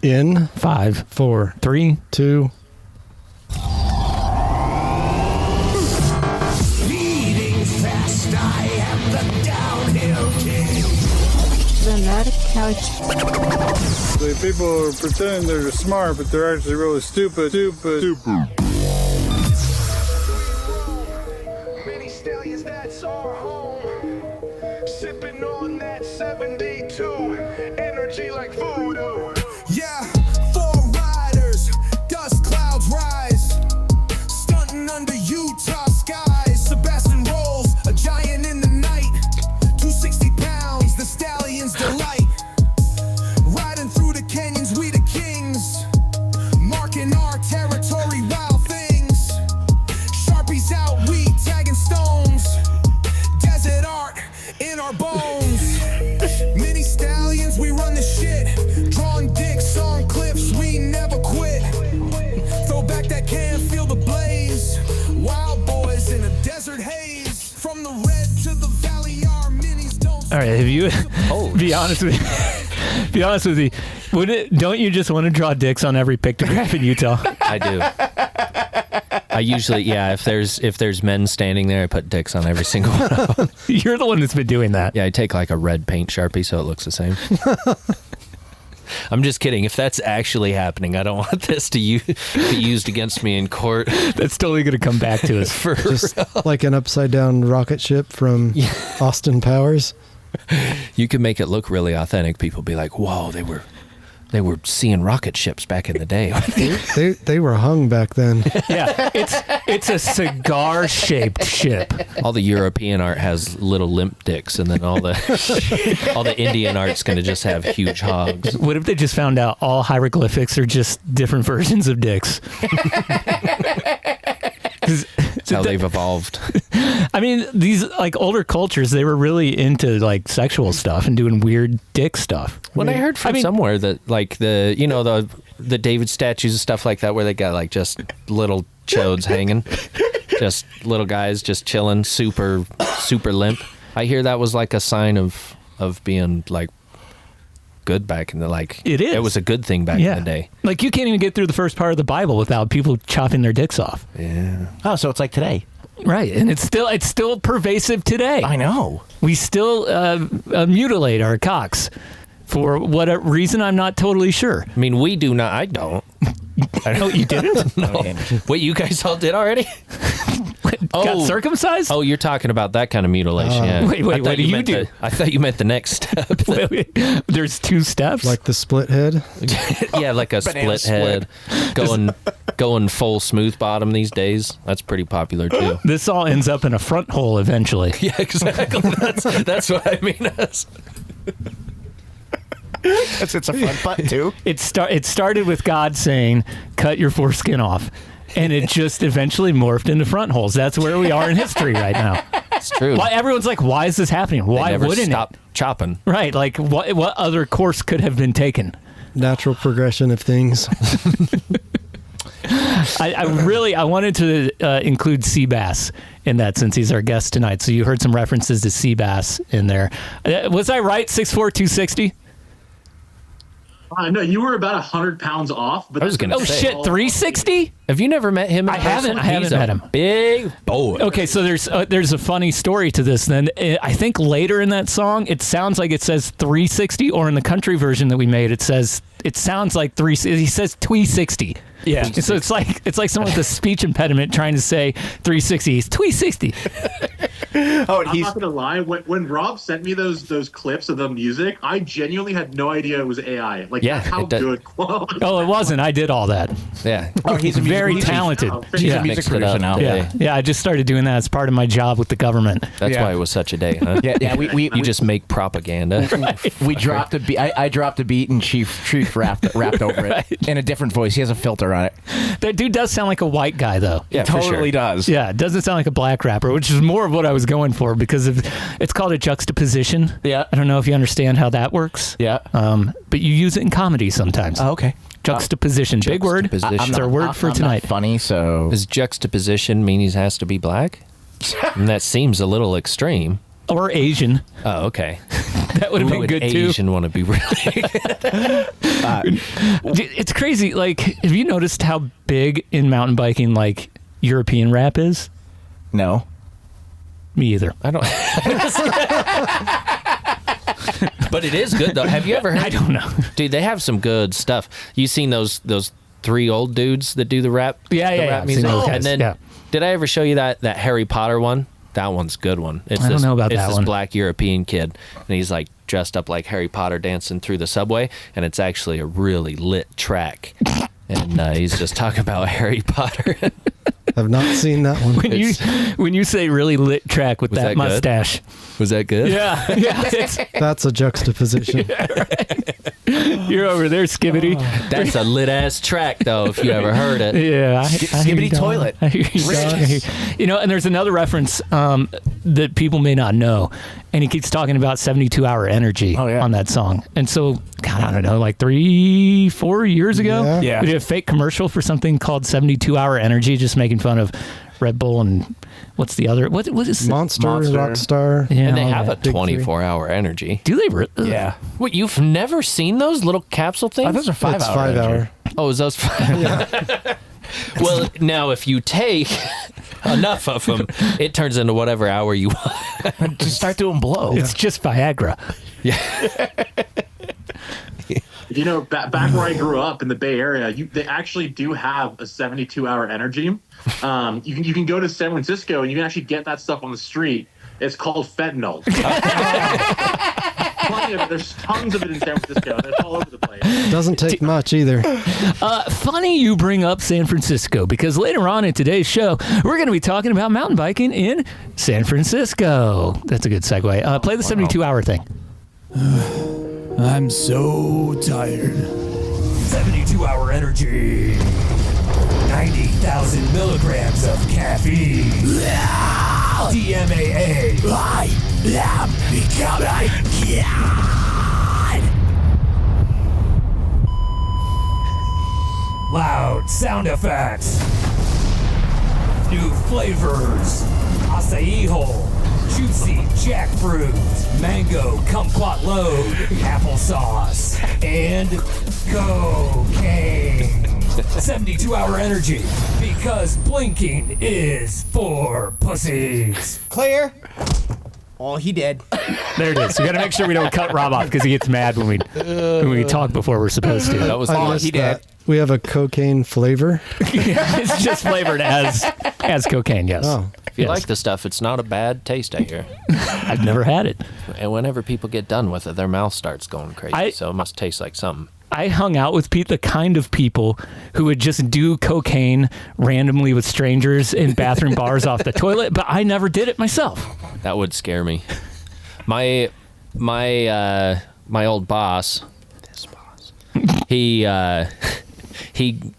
In 5, 4, 3, 2. Speeding fast, I am the downhill king. The Gnar Couch. The people are pretending they're smart, but they're actually really stupid. Many stallions, that's our home. Sipping on that 72. Energy like voodoo. Yeah, 4 riders. Dust clouds rise. Stunting under Utah skies. Sebastian rolls, a giant in the night. 260 pounds, the stallion's delight. Riding through the canyons, we the kings. Marking our territory, wild things. Sharpies out, we tagging stones. Desert art in our bones. Many stallions, we run the shit. Drawing dicks on cliffs, we never quit. Throw back that can, feel the blaze. Wild boys in a desert haze. From the red to the valley, our minis don't. All right, have you? Be honest with be honest with you. Don't you just want to draw dicks on every pictograph in Utah? I do. I usually, yeah. If there's men standing there, I put dicks on every single one of them. You're the one that's been doing that. Yeah, I take like a red paint Sharpie so it looks the same. I'm just kidding. If that's actually happening, I don't want this to be used against me in court. That's totally going to come back to us. For Just like an upside down rocket ship from Austin Powers. You can make it look really authentic. People be like, "Whoa, they were seeing rocket ships back in the day." They were hung back then. Yeah, it's a cigar-shaped ship. All the European art has little limp dicks, and then all the Indian art's going to just have huge hogs. What if they just found out all hieroglyphics are just different versions of dicks? That's how they've evolved. I mean, these like older cultures, they were really into like sexual stuff and doing weird dick stuff. When I heard from somewhere that like the David statues and stuff like that, where they got like just little chodes hanging, just little guys just chilling, super limp. I hear that was like a sign of being like good back in the It is. It was a good thing back in the day. Like you can't even get through the first part of the Bible without people chopping their dicks off. Yeah. Oh, so it's like today. Right, and it's still pervasive today. I know. We still mutilate our cocks for what reason I'm not totally sure. I mean, we do not. I don't. No, you didn't? No. Wait, you guys all did already? Got circumcised? Oh, you're talking about that kind of mutilation. Yeah. Wait, what do you do? I thought you meant the next step. Wait. There's 2 steps? Like the split head? Yeah, like a split head. Going full smooth bottom these days. That's pretty popular too. This all ends up in a front hole eventually. Yeah, exactly. That's what I mean. It's a front butt too. It started with God saying, "Cut your foreskin off," and it just eventually morphed into front holes. That's where we are in history right now. It's true. Why everyone's like, "Why is this happening? Why wouldn't stop chopping?" Right? Like, what other course could have been taken? Natural progression of things. I wanted to include Seabass in that since he's our guest tonight. So you heard some references to Seabass in there. Was I right? 6'4", 260? No, you were about 100 pounds off. But I was going to say. Oh, shit, 360? Have you never met him? I haven't met him. Big boy. Okay, so there's a funny story to this. Then I think later in that song, it sounds like it says 360, or in the country version that we made, it sounds like 360. He says 260. Yeah. So it's like someone with a speech impediment trying to say 360. He's 260. Oh, I'm not gonna lie. When Rob sent me those clips of the music, I genuinely had no idea it was AI. Like, that's how good quality. Oh, it wasn't. I did all that. Yeah. Oh, he's very talented. He's a music producer now. Yeah. I just started doing that as part of my job with the government. That's why it was such a day, huh? Yeah. We just make propaganda. We dropped a beat. I dropped a beat and Chief rapped over it in a different voice. He has a filter on it. That dude does sound like a white guy, though. Yeah, totally does. Yeah, it doesn't sound like a black rapper, which is more of what I was going for because it's called a juxtaposition. Yeah. I don't know if you understand how that works. Yeah. But you use it in comedy sometimes. Oh, okay. Juxtaposition. Big word. Juxtaposition. It's our word for tonight. Not funny, so... Does juxtaposition mean he has to be black? And that seems a little extreme. Or Asian. Oh, okay. That would have been good too. Asian want to be really It's crazy. Like, have you noticed how big in mountain biking, like, European rap is? No. Me either. I don't. But it is good though. Have you ever heard? I don't know. Dude, they have some good stuff. You seen those 3 old dudes that do the rap? Yeah, the rap I've music? seen those guys, And then, yeah. did I ever show you that Harry Potter one? That one's a good one. It's I don't know about it's that this one. black European kid, and he's like dressed up like Harry Potter dancing through the subway, and it's actually a really lit track. And he's just talking about Harry Potter. I've not seen that one. When you say really lit track with Was that that good? mustache. Was that good? Yeah. That's a juxtaposition. You're over there, Skibbity. That's a lit ass track though, if you ever heard it. Yeah, I hear you, Skibbity toilet. I hear you, dog. You know, and there's another reference that people may not know, and he keeps talking about 72-hour energy on that song. And so, God, I don't know, like 3-4 years ago, Yeah. we did a fake commercial for something called 72-hour energy, just making fun of Red Bull and what's the other? What is it? Monster, Monster. Rockstar. Yeah, And they all have a that. Big 24-hour energy. Do they? Yeah. What, you've never seen those little capsule things? Oh, those are 5 It's hour. 5 hour. Oh, is those 5? Well, now if you take enough of them, it turns into whatever hour you want. Just start doing blow. It's just Viagra. You know, back where I grew up in the Bay Area, they actually do have a 72-hour energy. You can go to San Francisco and you can actually get that stuff on the street. It's called fentanyl. Plenty of it. There's tons of it in San Francisco. And it's all over the place. Doesn't take much either. Funny you bring up San Francisco, because later on in today's show, we're going to be talking about mountain biking in San Francisco. That's a good segue. Play the 72-hour thing. I'm so tired. 72-hour energy. 90,000 milligrams of caffeine. DMAA. I am becoming God. Loud sound effects. New flavors. Acai hole. Juicy jackfruit, mango kumquat load, applesauce, and cocaine. 72-hour energy, because blinking is for pussies. Clear. Oh, he did. There it is. We got to make sure we don't cut Rob off because he gets mad when we talk before we're supposed to. That was I missed that. We have a cocaine flavor. It's just flavored as cocaine. Yes. Oh. If you like the stuff, it's not a bad taste, I hear. I've never had it. And whenever people get done with it, their mouth starts going crazy. So it must taste like something. I hung out with the kind of people who would just do cocaine randomly with strangers in bathroom bars off the toilet, but I never did it myself. That would scare me. My old boss, he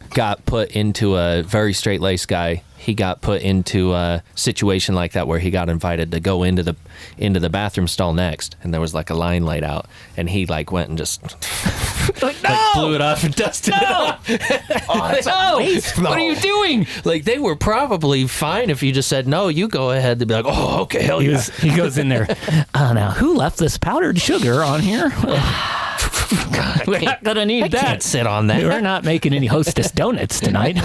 got put into a very straight-laced guy. He got put into a situation like that where he got invited to go into the bathroom stall next, and there was like a line laid out, and he like went and just blew it off and dusted it off. What are you doing? Like, they were probably fine if you just said no. You go ahead. They'd be like, oh, okay, hell yeah. He goes in there. Now, who left this powdered sugar on here? We're not gonna need that. Can't sit on that. We're not making any Hostess donuts tonight.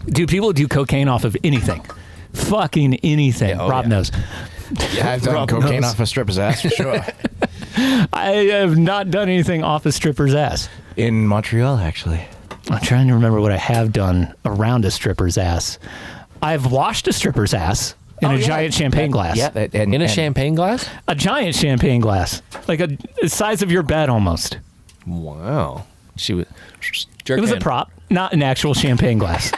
Do people do cocaine off of anything? Fucking anything. Yeah, Rob knows. Yeah, I've done cocaine off a stripper's ass for sure. I have not done anything off a stripper's ass. In Montreal, actually. I'm trying to remember what I have done around a stripper's ass. I've washed a stripper's ass in a giant champagne glass. Yeah, In a champagne glass? A giant champagne glass. Like the size of your bed almost. Wow. She was It was a prop, not an actual champagne glass.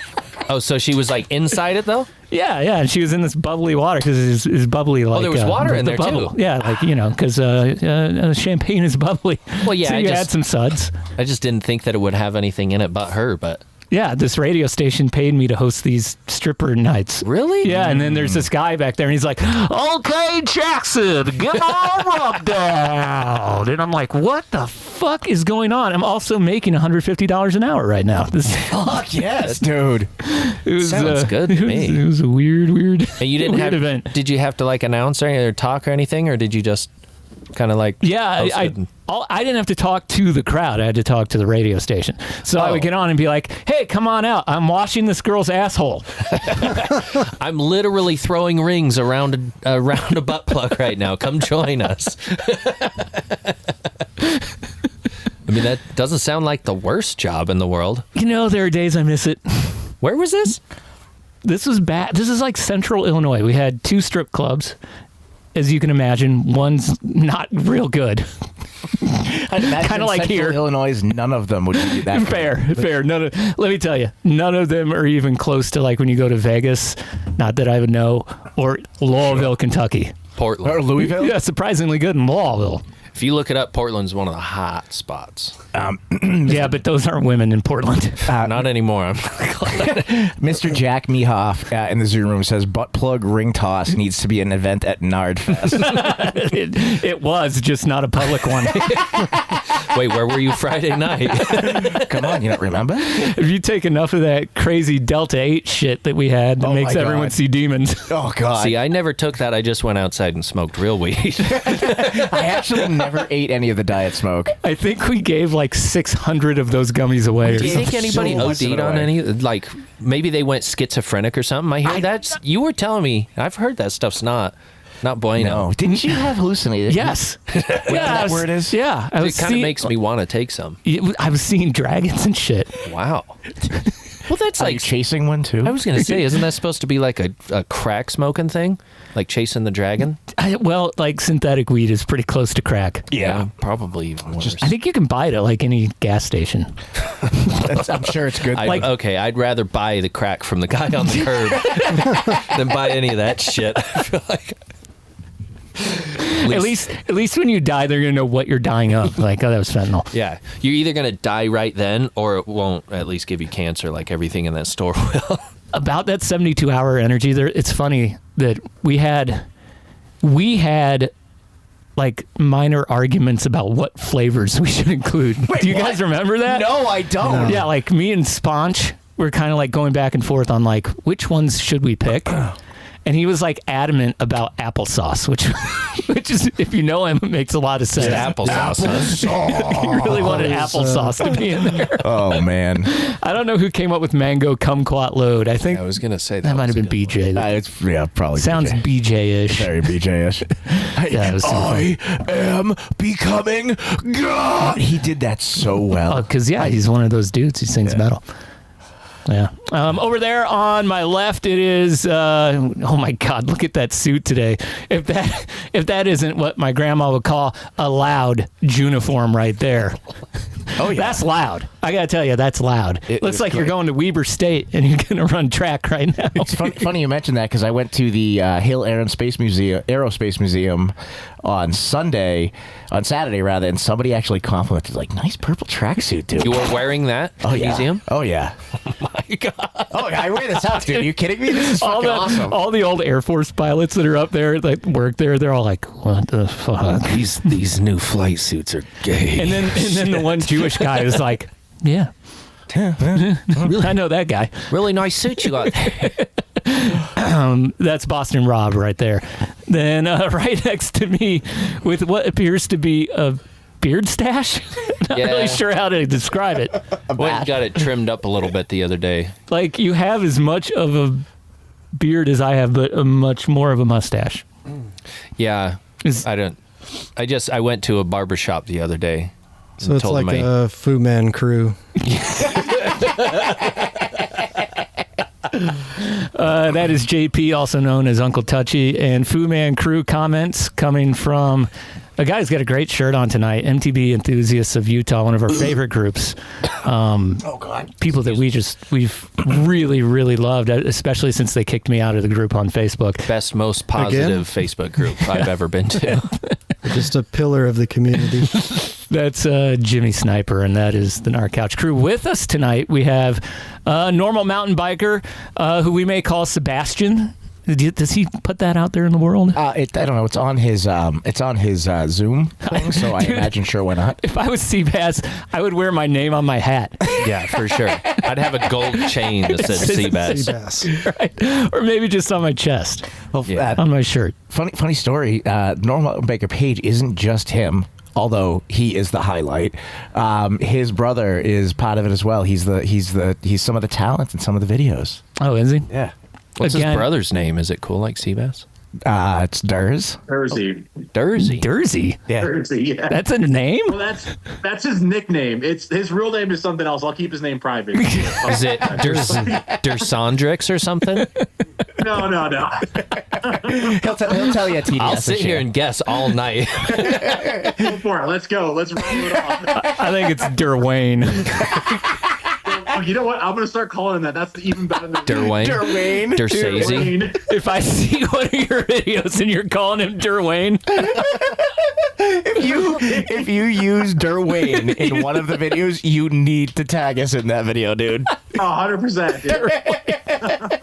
Oh, so she was like inside it though? Yeah, and she was in this bubbly water because it's bubbly. Like, there was water in there, bubble. too. Yeah, like, because champagne is bubbly. Well, yeah, so you add some suds. I just didn't think that it would have anything in it but her, but Yeah, this radio station paid me to host these stripper nights. Really? Yeah, and then there's this guy back there, and he's like, "Okay, Jackson, get all rubbed down." And I'm like, "What the fuck is going on?" I'm also making $150 an hour right now. Fuck yes, dude. It was, Sounds good to me. It was a weird. And you didn't weird have event. Did you have to like announce or talk or anything, or did you just kind of like? Yeah, host I it and- didn't have to talk to the crowd. I had to talk to the radio station. So I would get on and be like, "Hey, come on out. I'm washing this girl's asshole." I'm literally throwing rings around a butt plug right now. Come join us. I mean, that doesn't sound like the worst job in the world. You know, there are days I miss it. Where was this? This was bad. This is like Central Illinois. We had 2 strip clubs. As you can imagine, one's not real good. Kind of like here. Illinois, none of them would be that. Fair. Let me tell you, none of them are even close to like when you go to Vegas. Not that I would know, or Louisville, Kentucky. Portland. Or Louisville? Yeah, surprisingly good in Louisville. If you look it up, Portland's one of the hot spots. Yeah, but those aren't women in Portland. Not anymore. Mr. Jack Mehoff in the Zoom room says butt plug ring toss needs to be an event at Gnards Fest. It was just not a public one. Wait, where were you Friday night? Come on, you don't remember? If you take enough of that crazy Delta 8 shit that we had that makes my everyone God. see demons. Oh, God. See, I never took that. I just went outside and smoked real weed. I actually never ate any of the diet smoke. I think we gave like 600 of those gummies away. Do you think anybody So much of OD'd it on away. any? Like, maybe they went schizophrenic or something? I hear that's. You were telling me. I've heard that stuff's not bueno. No. Didn't you have hallucinated? Yes. that where it is? Yeah. I It was kind of makes me want to take some. I was seeing dragons and shit. Wow. Well, that's Are you like. chasing one, too? I was going to say, isn't that supposed to be like a crack smoking thing? Like chasing the dragon? Well, like synthetic weed is pretty close to crack. Yeah. Probably even worse. I think you can buy it at like any gas station. I'm sure it's good. Okay, I'd rather buy the crack from the guy on the curb than buy any of that shit. I feel like. At least when you die, they're gonna know what you're dying of. Like, oh, that was fentanyl. Yeah, you're either gonna die right then, or it won't at least give you cancer, like everything in that store will. About that 72-hour energy, there. It's funny that we had like minor arguments about what flavors we should include. Do you guys remember that? No, I don't. Yeah, like me and Sponge were kind of like going back and forth on like which ones should we pick. And he was like adamant about applesauce, which is, if you know him, it makes a lot of sense. Applesauce. He really wanted applesauce to be in there. Oh, man. I don't know who came up with mango kumquat load. I think I was gonna say that might have been BJ. It's probably Sounds BJ. BJ-ish. Very BJ-ish. Yeah, it was super I am becoming God. He did that so well. Because he's one of those dudes who sings metal. Yeah. Over there on my left, it is. Oh my God! Look at that suit today. If that isn't what my grandma would call a loud uniform right there. Oh yeah, that's loud. I gotta tell you, that's loud. Looks like you're going to Weber State and you're gonna run track right now. It's funny you mentioned that because I went to the Hill Aerospace Museum on Saturday, and somebody actually complimented, like, nice purple tracksuit, dude. You were wearing that at the museum? Oh yeah. Oh my God. Oh yeah, I wear this out, dude. Are you kidding me? This is fucking awesome. All the old Air Force pilots that are up there that work there, they're all like, "What the fuck?" These new flight suits are gay. And then the one Jewish guy is like, "Yeah, I know that guy." Really nice suit you got. That's Boston Rob right there. Then right next to me with what appears to be a beard stash. Not really sure how to describe it. Went and got it trimmed up a little bit the other day. Like, you have as much of a beard as I have, but a much more of a mustache. Yeah. I went to a barber shop the other day. So it's like a Fu Man crew. That is JP, also known as Uncle Touchy, and Fu Man Crew comments coming from a guy who's got a great shirt on tonight, MTB Enthusiasts of Utah, one of our favorite groups. Oh, God. People that we've really, really loved, especially since they kicked me out of the group on Facebook. Best, most positive Facebook group I've ever been to. Just a pillar of the community. That's Jimmy Sniper, and that is the Gnar Couch crew. With us tonight, we have a normal mountain biker who we may call Sebastian. Does he put that out there in the world? I don't know. It's on his Zoom thing, so I imagine sure why not. If I was Seabass, I would wear my name on my hat. Yeah, for sure. I'd have a gold chain that said Seabass. Right. Or maybe just on my chest. Well, on my shirt. Funny story. Normal Baker Page isn't just him. Although he is the highlight, his brother is part of it as well. He's some of the talent in some of the videos. Oh, is he? Yeah. What's his brother's name? Is it cool like Seabass? It's Durs. Jersey. Dursey. Yeah. Jersey, yeah. That's a name? Well, that's his nickname. It's his real name is something else. I'll keep his name private. Is it Dersandrix or something? No. He'll tell you a TDS. I'll sit here and guess all night. Go for it. Let's go. Let's roll it off. I think it's Derwayne. Oh, you know what? I'm going to start calling him that. That's even better than Derwayne. Dersazy. If I see one of your videos and you're calling him Derwayne. If you use Derwayne in one of the videos, you need to tag us in that video, dude. 100%.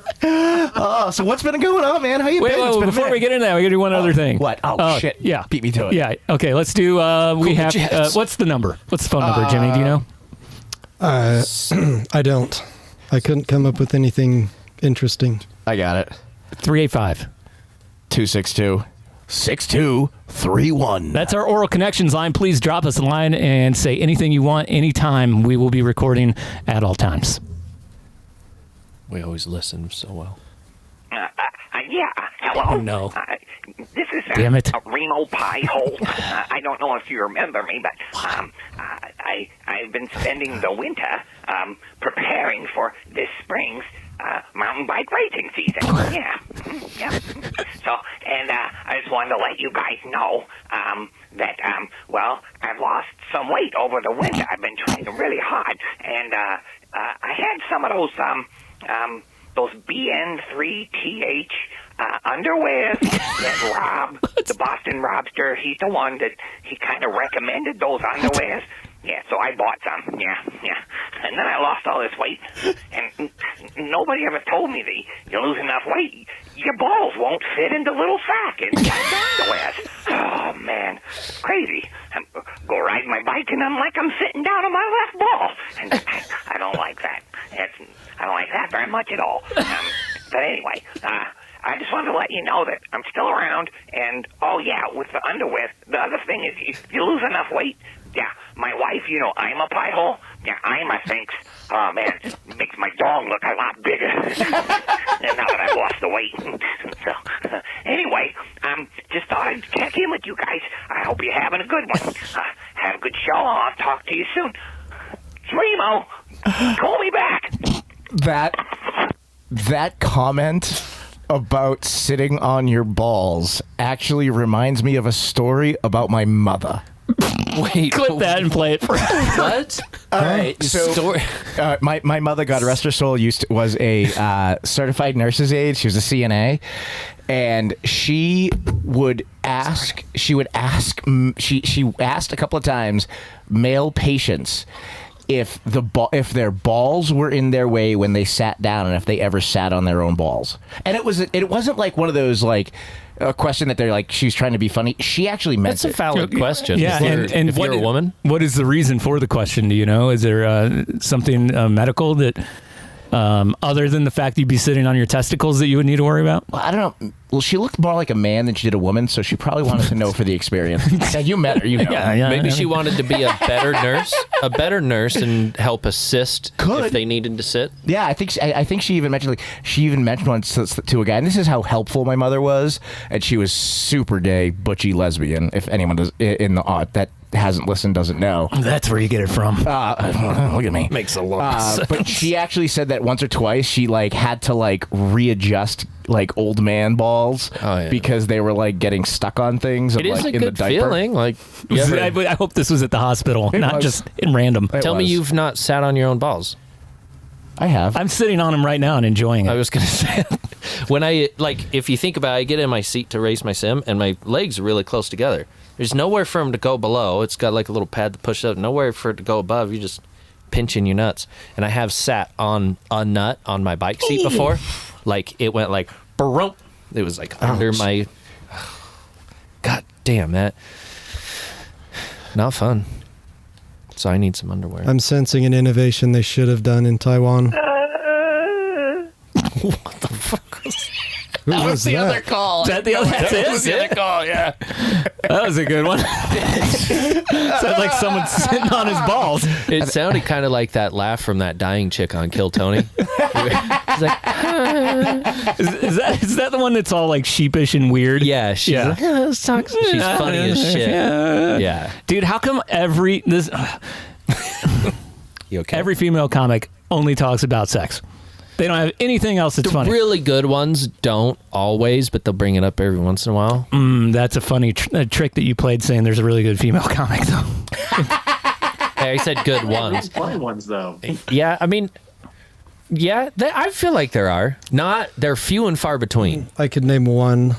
Oh, so what's been going on, man? How you been? Wait, before we get into that, we got to do one other thing. What? Oh, shit. Yeah. Beat me to it. Yeah. Okay, let's do, what's the number? What's the phone number, Jimmy? Do you know? I don't. I couldn't come up with anything interesting. I got it. 385. 262-6231. That's our Oral Connections line. Please drop us a line and say anything you want anytime. We will be recording at all times. We always listen so well. Yeah, hello. Oh, no. This is Damn it. a Reno pie hole. I don't know if you remember me, but I've been spending the winter preparing for this spring's mountain bike racing season. Yeah. So, and I just wanted to let you guys know that, I've lost some weight over the winter. I've been trying really hard, and I had some of those BN3TH underwear that Rob, the Boston Robster, he's the one that he kind of recommended those underwears. Yeah, so I bought some. Yeah. And then I lost all this weight, and nobody ever told me that you lose enough weight, your balls won't fit into little sack in underwear. Oh, man. Crazy. Go ride my bike, and I'm like I'm sitting down on my left ball. And I don't like that. I don't like that very much at all. But anyway, I just wanted to let you know that I'm still around, and, with the underwear, the other thing is if you lose enough weight, my wife, I'm a pie hole. Yeah, Ima thinks, oh, man, it makes my dong look a lot bigger. And now that I've lost the weight. So, anyway, just thought I'd check in with you guys. I hope you're having a good one. Have a good show. I'll talk to you soon. Remo, call me back. That comment about sitting on your balls actually reminds me of a story about my mother. Wait, clip that and play it for us. What? All right. So, my mother, God rest her soul, was a certified nurse's aide. She was a CNA, and she asked a couple of times male patients if their balls were in their way when they sat down, and if they ever sat on their own balls. And it wasn't like one of those like a question that they're like she's trying to be funny. She actually meant That's a valid question. Yeah, and if you're a woman, what is the reason for the question? Do you know? Is there something medical that other than the fact you'd be sitting on your testicles that you would need to worry about? Well, I don't know. Well, she looked more like a man than she did a woman, so she probably wanted to know for the experience. Yeah, you met her, you know. Yeah, maybe she wanted to be a better nurse, and help assist if they needed to sit. Yeah, I think she even mentioned once to a guy, and this is how helpful my mother was, and she was super gay, butchy lesbian. If anyone does in the that hasn't listened doesn't know. That's where you get it from. Look at me. Makes a lot of sense. But she actually said that once or twice she had to readjust old man balls because they were getting stuck on things. It is a good feeling. I hope this was at the hospital, not just in random. Tell me you've not sat on your own balls. I have. I'm sitting on them right now and enjoying it. I was going to say, when if you think about it, I get in my seat to race my sim, and my legs are really close together. There's nowhere for him to go below. It's got like a little pad to push up. Nowhere for it to go above. You just pinching your nuts. And I have sat on a nut on my bike seat before. Like it went like, boom. It was like under my. God damn that. Not fun. So I need some underwear. I'm sensing an innovation they should have done in Taiwan. What the fuck was Who was the that? other call. Is that the other, That was the other call, yeah. That was a good one. Sounds like someone sitting on his balls. It sounded kind of like that laugh from that dying chick on Kill Tony. It's like, Is that the one that's all like sheepish and weird? yeah, she's like, let's talk. She's funny as shit. Yeah. Dude, how come You okay? every female comic only talks about sex? They don't have anything else that's The funny. really good ones don't always, but they'll bring it up every once in a while. That's a funny trick that you played saying there's a really good female comic, though. Hey, I said good Really ones. funny ones though. Yeah, I mean, yeah, I feel like there are. They're few and far between. I could name one.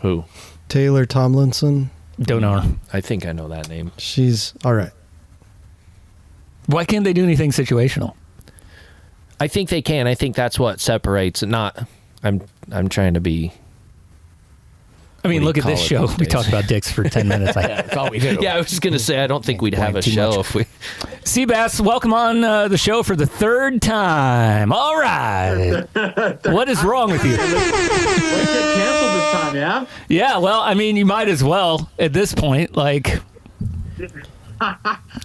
Who? Taylor Tomlinson. Don't know her. I think I know that name. She's all right. Why can't they do anything situational? I think they can. I think that's what separates. I'm trying to be. I mean, What do look you at this call show. it these We days? talked about dicks for 10 minutes. That's all we do. Yeah, I was gonna say I don't think we'd have a too show much. if we. Seabass, welcome on the show for the third time. All right. What is wrong with you? Let's get canceled this time, yeah? Yeah, well, I mean, you might as well at this point. Like,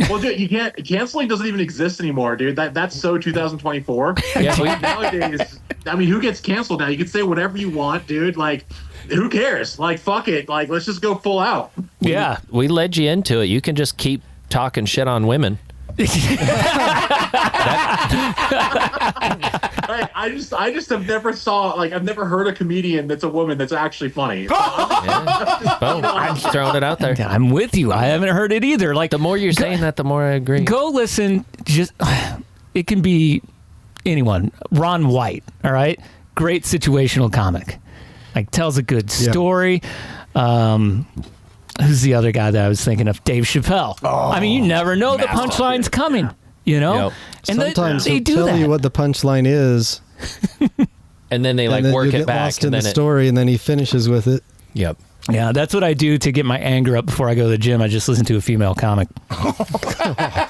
Well, dude, you can't. Canceling doesn't even exist anymore, dude. That's so 2024. Yeah, Nowadays, I mean, who gets canceled now? You can say whatever you want, dude. Like, who cares? Like, fuck it. Like, let's just go full out. yeah. We led you into it. You can just keep talking shit on women. Like, I just have never I've never heard a comedian that's a woman that's actually funny. Yeah. Boom. I'm just throwing it out there. I'm with you. I haven't heard it either. Like, The more you're saying that, the more I agree. go listen. Just it can be anyone. Ron White, all right, great situational comic. Like, tells a good story. Who's the other guy that I was thinking of? Dave Chappelle. I mean, you never know the punchline's coming. You know, Yep. and Sometimes they he'll do tell that. you what the punchline is, And then they like and then work you it get back. lost in And the then story, and then he finishes with it. Yep. Yeah, that's what I do to get my anger up before I go to the gym. I just listen to a female comic. I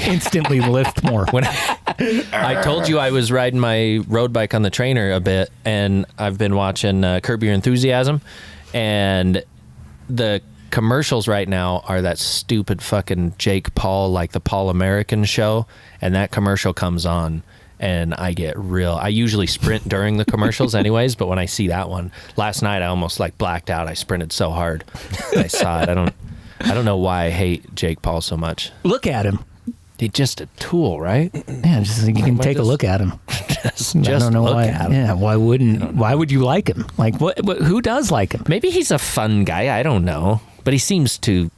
instantly lift more. When I told you I was riding my road bike on the trainer a bit, and I've been watching Curb Your Enthusiasm, and the commercials right now are that stupid fucking Jake Paul, like the Paul American show, and that commercial comes on and I get real. I usually sprint during the commercials anyways, but when I see that one, last night I almost like blacked out. I sprinted so hard. I saw it. I don't know why I hate Jake Paul so much. Look at him. He's just a tool, right? Yeah, just you can take a look at him. Just I don't know look why. at him. Yeah, why would you like him? Like, what? Who does like him? Maybe he's a fun guy. I don't know, but he seems too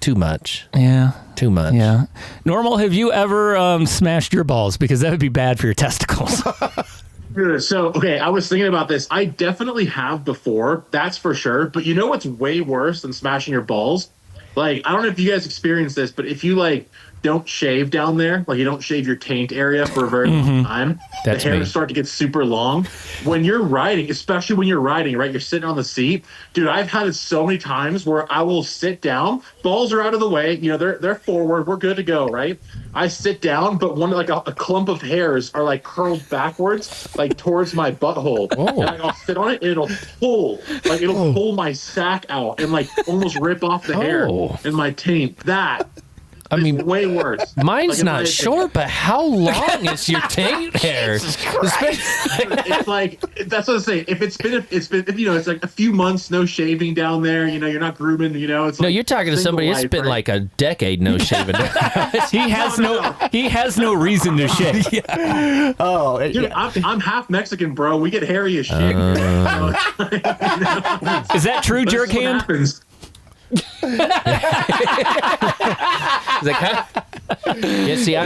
much. Yeah. Too much. Yeah. Normal, have you ever smashed your balls? Because that would be bad for your testicles. So, okay, I was thinking about this. I definitely have before, that's for sure. But you know what's way worse than smashing your balls? Like, I don't know if you guys experienced this, but if you, like, don't shave down there, like you don't shave your taint area for a very long time, That's the hair me. start to get super long. When you're riding, especially when you're riding, right, you're sitting on the seat. Dude, I've had it so many times where I will sit down, balls are out of the way, you know, they're forward, we're good to go, right? I sit down, but one like a clump of hairs are like curled backwards, like towards my butthole. Oh. And I'll sit on it and it'll pull pull my sack out and like almost rip off the hair Oh. in my taint. That I mean, way worse. mine's Like, in my not opinion. short, but how long is your taint hair? It's like that's what I'm saying. If it's been you know, it's like a few months no shaving down there. You know, you're not grooming. You know, it's No, like you're talking to single somebody that's life, been right? like a decade no shaving. he has no reason to shave. Oh, Dude, I'm half Mexican, bro. We get hairy as shit. Is that true, This is jerk what hand? happens. Yeah, see,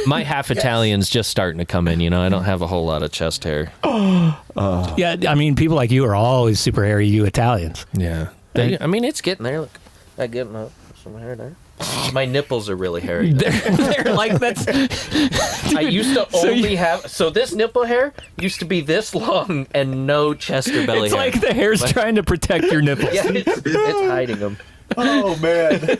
my half Italian's just starting to come in. You know, I don't have a whole lot of chest hair. Yeah, I mean, people like you are always super hairy, you Italians. Yeah, I mean, it's getting there. Look. I get some hair there. My nipples are really hairy. They're like that's. I used to only have. So this nipple hair used to be this long and no chest or belly It's hair. like the hair's trying to protect your nipples. Yeah, it's hiding them. Oh man.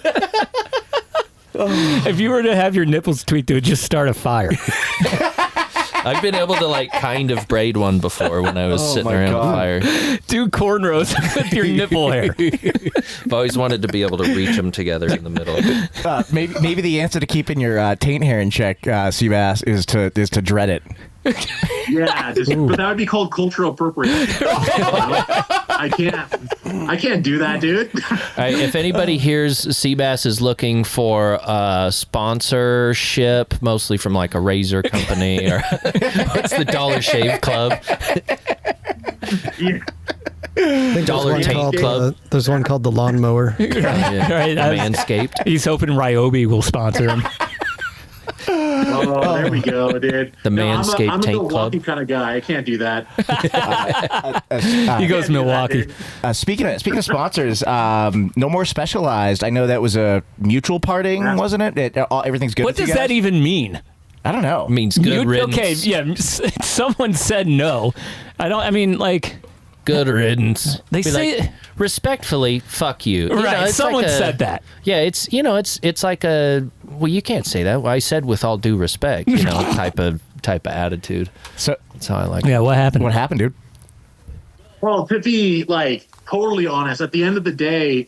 If you were to have your nipples tweaked, it would just start a fire. I've been able to like kind of braid one before when I was sitting around the fire. Do cornrows with your nipple hair. I've always wanted to be able to reach them together in the middle. Maybe the answer to keeping your taint hair in check, Seabass, is to dread it. Yeah, but that would be called cultural appropriation. I can't do that, dude. All right, if anybody hears Seabass is looking for sponsorship, mostly from like a razor company or what's the Dollar Shave Club? Yeah. Dollar Taint Club. There's one called the Lawnmower. Yeah. Right, Manscaped. He's hoping Ryobi will sponsor him. Oh, there we go, dude. The Manscaped I'm a Tank Milwaukee Club. kind of guy. I can't do that. He goes Milwaukee. Speaking of sponsors, no more Specialized. I know that was a mutual parting, wasn't it? Everything's good. What with you does that guys? even mean? I don't know. It means good riddance. Okay, yeah. Someone said no. I mean, like. Good riddance. They Be say like, respectfully, fuck you. Right, it's someone like said that. Yeah, it's like a well, you can't say that. Well, I said with all due respect, type of attitude. So that's how I like. Yeah, it. what happened? What happened, dude? Well, to be like totally honest, at the end of the day,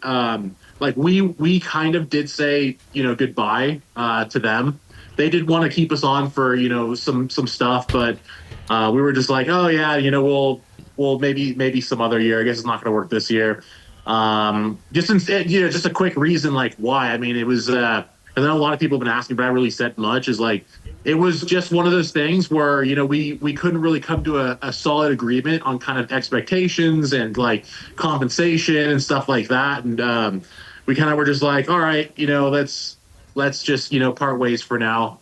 like we kind of did say goodbye to them. They did want to keep us on for some stuff, but we were just like, oh yeah, we'll maybe some other year. I guess it's not going to work this year. Just a quick reason like why. I mean, it was. I know a lot of people have been asking, but I really said much. Is like it was just one of those things where we couldn't really come to a solid agreement on kind of expectations and like compensation and stuff like that. And we kind of were just like, all right, let's just part ways for now.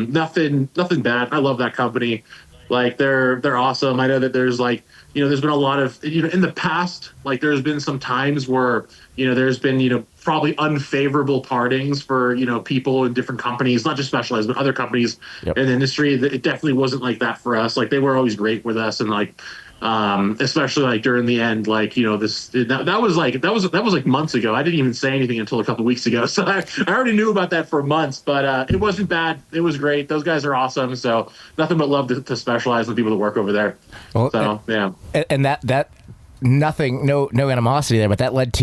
Nothing bad. I love that company. Like they're awesome. I know that there's like there's been a lot of in the past, like there's been some times where there's been probably unfavorable partings for people in different companies, not just Specialized but other companies in the industry. It definitely wasn't like that for us. Like they were always great with us, and like especially like during the end, like that was like months ago. I didn't even say anything until a couple weeks ago, so I already knew about that for months. But it wasn't bad. It was great. Those guys are awesome. So nothing but love to Specialize and the people that work over there. Well, so yeah, and that nothing, no animosity there, but that led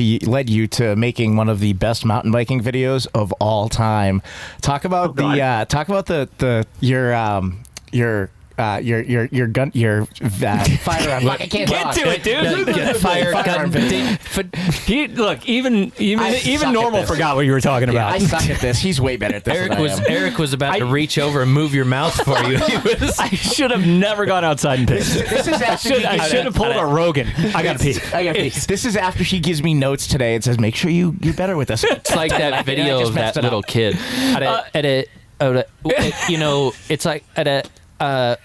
you to making one of the best mountain biking videos of all time. Talk about your firearm. I can't Get to it, dude. Fire gun. Look, even normal forgot what you were talking about. I suck at this. He's way better at this. Eric was about to reach over and move your mouth for you. I should have never gone outside and pissed. I should have pulled a Rogan. I gotta pee. This is after she gives me notes today and says, "Make sure you better with this." It's like that video of that little kid it's like at a. So,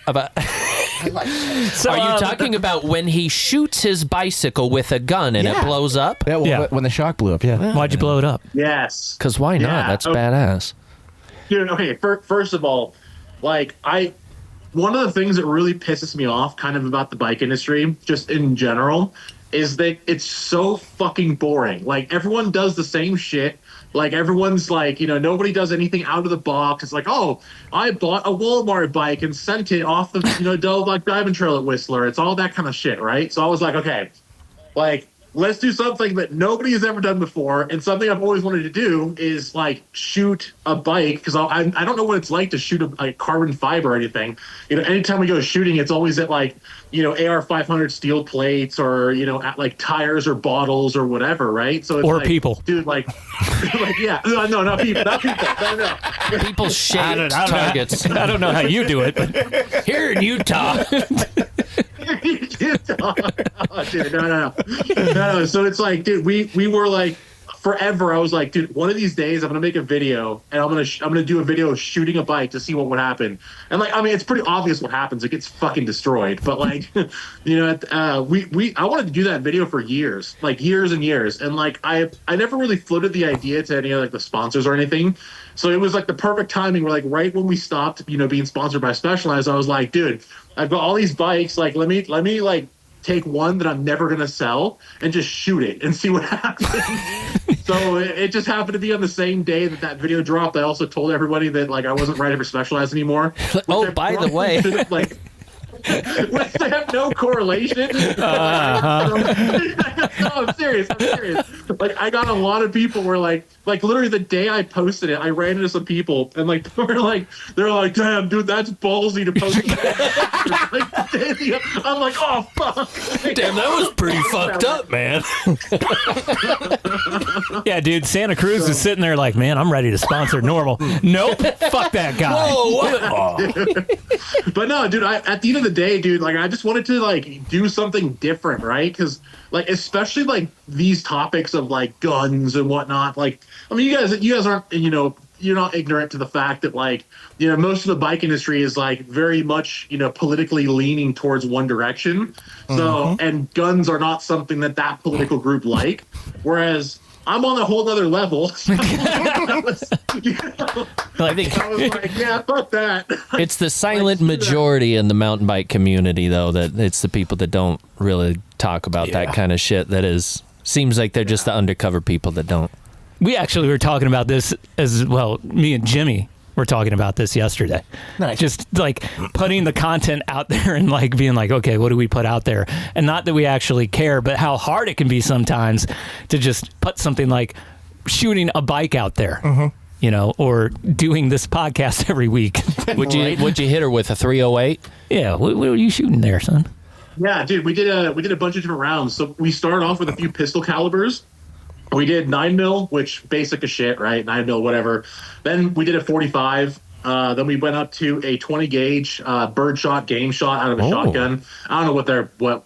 are you talking about when he shoots his bicycle with a gun and it blows up? Yeah, when the shock blew up. Yeah. Why'd you blow it up? yes. Because why not? Yeah. That's badass. Dude, okay, first of all, like one of the things that really pisses me off kind of about the bike industry, just in general, is that it's so fucking boring. Like everyone does the same shit. Like everyone's like, nobody does anything out of the box. It's like, oh, I bought a Walmart bike and sent it off the Delaware Diamond Trail at Whistler. It's all that kind of shit, right? So I was like, okay, like let's do something that nobody has ever done before, and something I've always wanted to do is like shoot a bike, because I don't know what it's like to shoot a carbon fiber or anything. Anytime we go shooting, it's always at like AR 500 steel plates or at like tires or bottles or whatever, right? So it's or like, people, dude, like yeah, no, not people, no. People shaped targets. I don't know how you do it, but here in Utah. Oh, dude, no. So it's like, dude, we were like forever, I was like, dude, one of these days I'm gonna make a video and I'm gonna do a video of shooting a bike to see what would happen. And like, I mean, it's pretty obvious what happens. It gets fucking destroyed. But like, you know, I wanted to do that video for years, like years and years. And like, I never really floated the idea to any of like the sponsors or anything. So it was like the perfect timing where like right when we stopped, you know, being sponsored by Specialized, I was like, dude, I've got all these bikes. Like, let me like take one that I'm never going to sell and just shoot it and see what happens. So it just happened to be on the same day that video dropped. I also told everybody that like I wasn't writing for Specialized anymore. Oh, by the way, like, which they have no correlation. No, I'm serious. Like, I got a lot of people where like literally the day I posted it, I ran into some people and like they're like, damn, dude, that's ballsy to post. I'm like, oh fuck. Damn, that was pretty fucked up, man. Yeah, dude, Santa Cruz is sitting there like, man, I'm ready to sponsor Normal. Nope, fuck that guy. But no, dude, at the end of the day, dude, like I just wanted to like do something different, right? Because like especially like these topics of like guns and whatnot, like I mean, you guys aren't, you know, you're not ignorant to the fact that like, you know, most of the bike industry is like very much, you know, politically leaning towards one direction. So and guns are not something that political group like, whereas I'm on a whole other level. I was like, yeah, fuck that. It's the silent majority in the mountain bike community, though, that it's the people that don't really talk about that kind of shit. That seems like they're just the undercover people that don't. We actually were talking about this as well. Me and Jimmy were talking about this yesterday. Nice. Just like putting the content out there and like being like, okay, what do we put out there? And not that we actually care, but how hard it can be sometimes to just put something like shooting a bike out there, you know, or doing this podcast every week. Would you hit her with a 308? Yeah. What are you shooting there, son? Yeah, dude, we did a bunch of different rounds. So we started off with a few pistol calibers. We did 9mm, which basic as shit, right? 9mm, whatever. Then we did a 45. Then we went up to a 20 gauge birdshot game shot out of a shotgun. I don't know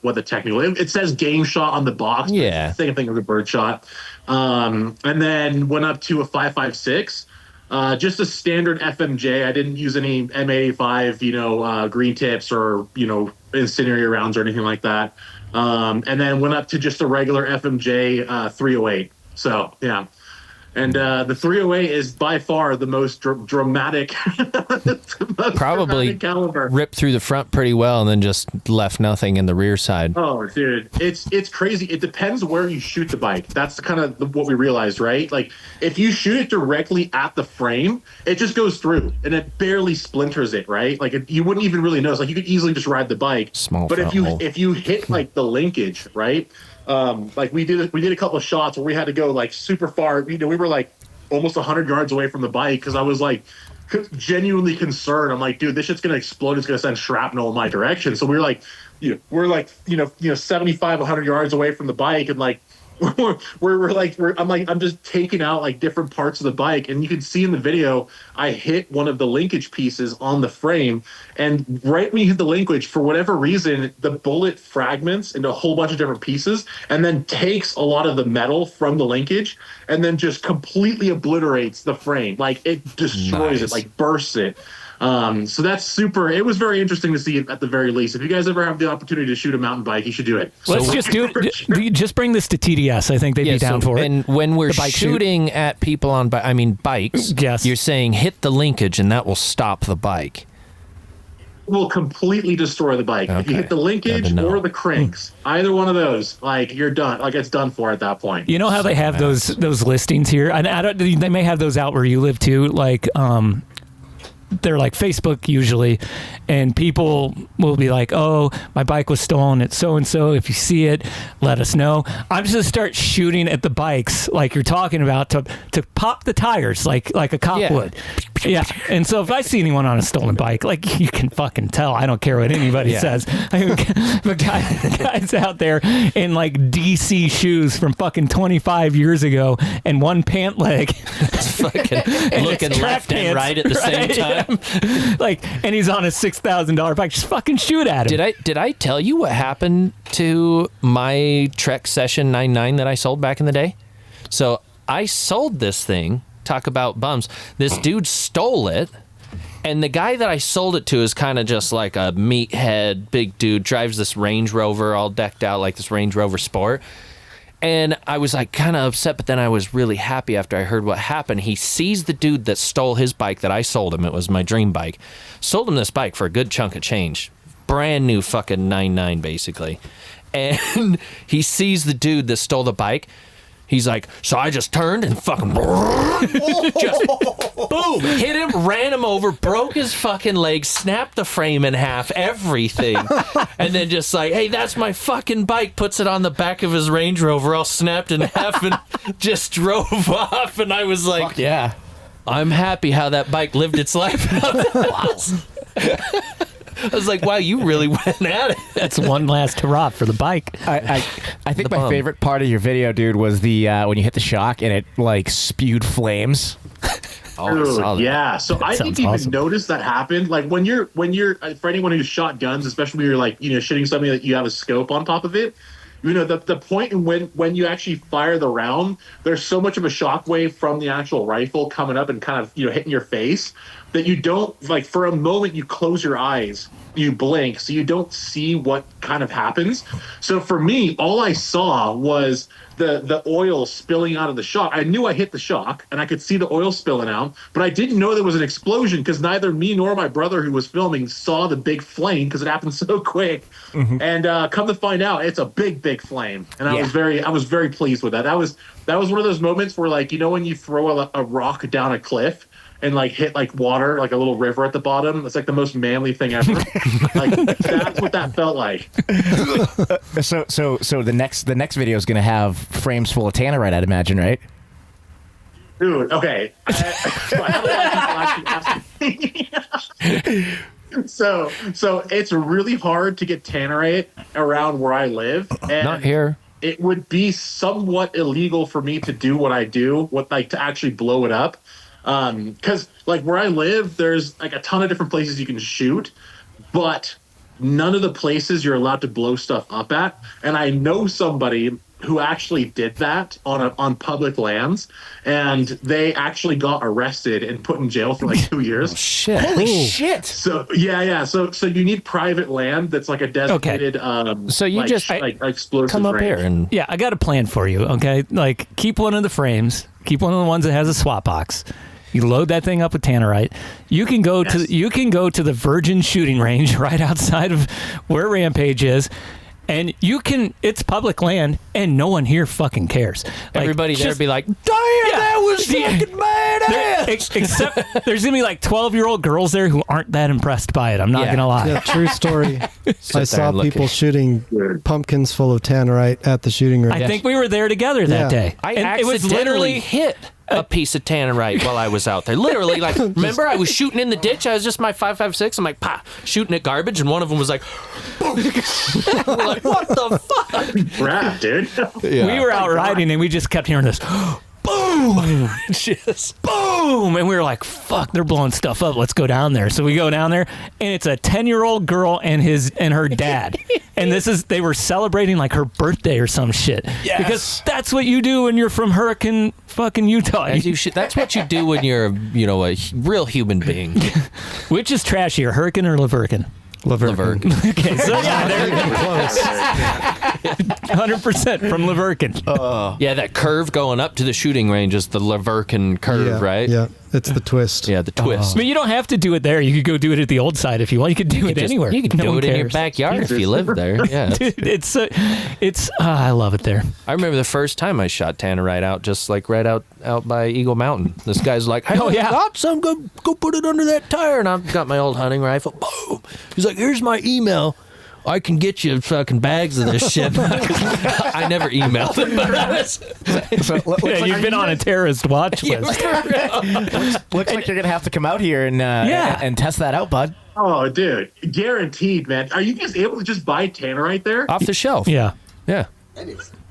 what the technical. It says game shot on the box. Yeah, same thing as a birdshot. And then went up to a 5.56. Just a standard FMJ. I didn't use any M85, you know, green tips or, you know, incendiary rounds or anything like that. And then went up to just a regular FMJ 308. So, yeah. And the 308 is by far the most dramatic, probably caliber. Ripped through the front pretty well and then just left nothing in the rear side. Oh, dude, it's crazy. It depends where you shoot the bike. That's kind of what we realized, right? Like if you shoot it directly at the frame, it just goes through and it barely splinters it, right? Like you wouldn't even really notice. Like you could easily just ride the bike. Small, but if you hit like the linkage, right? Like we did a couple of shots where we had to go like super far. You know, we were like almost 100 yards away from the bike because I was like genuinely concerned. I'm like, dude, this shit's gonna explode. It's gonna send shrapnel in my direction. So we're like 75, 100 yards away from the bike, and like I'm just taking out like different parts of the bike, and you can see in the video I hit one of the linkage pieces on the frame, and right when you hit the linkage, for whatever reason, the bullet fragments into a whole bunch of different pieces, and then takes a lot of the metal from the linkage, and then just completely obliterates the frame. Like it destroys it, like bursts it. So that's super. It was very interesting to see it at the very least. If you guys ever have the opportunity to shoot a mountain bike, you should do it. Let's just do it. Just bring this to TDS. I think they'd be down for it. And when we're shooting at people on bikes, yes, you're saying hit the linkage and that will stop the bike. Will completely destroy the bike. Okay. If you hit the linkage or the cranks, either one of those, like you're done. Like it's done for at that point. You know how they have those listings here, and they may have those out where you live too, like they're like Facebook usually, and people will be like, oh, my bike was stolen at so-and-so. If you see it, let us know. I'm just going to start shooting at the bikes like you're talking about to pop the tires like a cop would. Yeah. And so if I see anyone on a stolen bike, like you can fucking tell. I don't care what anybody says. The guy's out there in like DC shoes from fucking 25 years ago and one pant leg. It's fucking looking left and right at the same time. Yeah. Like, and he's on a $6,000 bike. Just fucking shoot at him. Did I tell you what happened to my Trek Session 99 that I sold back in the day? So I sold this thing. Talk about bums. This dude stole it. And the guy that I sold it to is kind of just like a meathead, big dude, drives this Range Rover all decked out like this Range Rover Sport. And I was like kind of upset, but then I was really happy after I heard what happened. He sees the dude that stole his bike that I sold him. It was my dream bike. Sold him this bike for a good chunk of change. Brand new fucking 9.9 basically. And he sees the dude that stole the bike. He's like, so I just turned and fucking just boom, hit him, ran him over, broke his fucking leg, snapped the frame in half, everything. And then just like, hey, that's my fucking bike, puts it on the back of his Range Rover, all snapped in half, and just drove off. And I was like, Fuck yeah. I'm happy how that bike lived its life. Wow. I was like, wow, you really went at it. That's one last hurrah for the bike. I think my favorite part of your video, dude, was the when you hit the shock and it like spewed flames. Dude, yeah. So I didn't even awesome. notice that happened. Like when you're for anyone who's shot guns, especially when you're like shooting something that you have a scope on top of it. The point in when you actually fire the round, there's so much of a shock wave from the actual rifle coming up and kind of hitting your face that you don't, like, for a moment you close your eyes, you blink, so you don't see what kind of happens. So for me, all I saw was the oil spilling out of the shock. I knew I hit the shock and I could see the oil spilling out, but I didn't know there was an explosion because neither me nor my brother who was filming saw the big flame because it happened so quick. Mm-hmm. And come to find out, it's a big flame. And I was very pleased with that. That was one of those moments where, like, when you throw a rock down a cliff and like hit like water, like a little river at the bottom. It's like the most manly thing ever. Like that's what that felt like. So the next video is gonna have frames full of tannerite, I'd imagine, right? Dude, okay. So it's really hard to get tannerite around where I live. And not here. It would be somewhat illegal for me to do what I do, to actually blow it up. Because like where I live, there's like a ton of different places you can shoot, but none of the places you're allowed to blow stuff up at. And I know somebody who actually did that on public lands, and they actually got arrested and put in jail for like 2 years. Oh, shit! Holy shit! So yeah. So you need private land that's like a designated. Okay. So you like explosive come up range. here and Yeah, I got a plan for you. Okay, like keep one of the frames, keep one of the ones that has a swap box. You load that thing up with tannerite. You can go to the Virgin shooting range right outside of where Rampage is, and it's public land, and no one here fucking cares. Like, everybody there be like, damn, that was fucking badass. Except there's gonna be like 12-year-old girls there who aren't that impressed by it. I'm not gonna lie. Yeah, true story. I saw people shooting pumpkins full of tannerite at the shooting range. I think we were there together that day. I And accidentally it was literally hit a piece of tannerite while I was out there. Literally, like, remember I was shooting in the ditch? I was just my 5.56. I'm like, shooting at garbage, and one of them was like, boom. We're like, what the fuck? Crap, dude. We were out riding, and we just kept hearing this, boom, just boom, and we were like, fuck, they're blowing stuff up. Let's go down there. So we go down there, and it's a 10-year-old girl and her dad. And they were celebrating like her birthday or some shit. Yes. Because that's what you do when you're from Hurricane fucking Utah. That's what you do when you're a real human being. Which is trashier, Hurricane or Laverkin? Laverkin. Okay, so yeah, there you go. Close. 100% from Laverkin. Yeah, that curve going up to the shooting range is the Laverkin curve, right? Yeah, it's the twist. Yeah, the twist. I mean, you don't have to do it there. You could go do it at the old side if you want. You could do it anywhere. You can No do one it in your cares. backyard if you live there. Yeah. Dude, I love it there. I remember the first time I shot tannerite out, just like right out by Eagle Mountain. This guy's like, hey, I got some, go put it under that tire. And I've got my old hunting rifle. Boom. He's like, here's my email. I can get you fucking bags of this shit. I never emailed him. But You've been on a terrorist watch list. Looks like you're gonna have to come out here and test that out, bud. Oh, dude, guaranteed, man. Are you guys able to just buy tannerite there? Off the shelf. Yeah.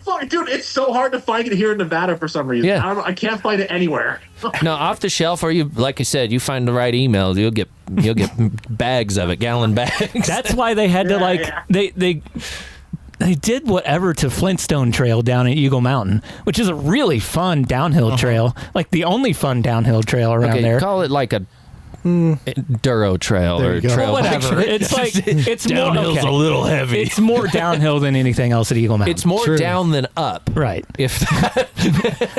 Fuck, dude, it's so hard to find it here in Nevada for some reason. Yeah. I can't find it anywhere. No, off the shelf, or you, like I said, you find the right email, you'll get bags of it, gallon bags. That's why they had to they they did whatever to Flintstone Trail down at Eagle Mountain, which is a really fun downhill trail, like the only fun downhill trail around there. Call it like a Duro trail or trail. Well, whatever. It's like it's downhill's a little heavy. It's more downhill than anything else at Eagle Mountain. It's more down than up. Right. If that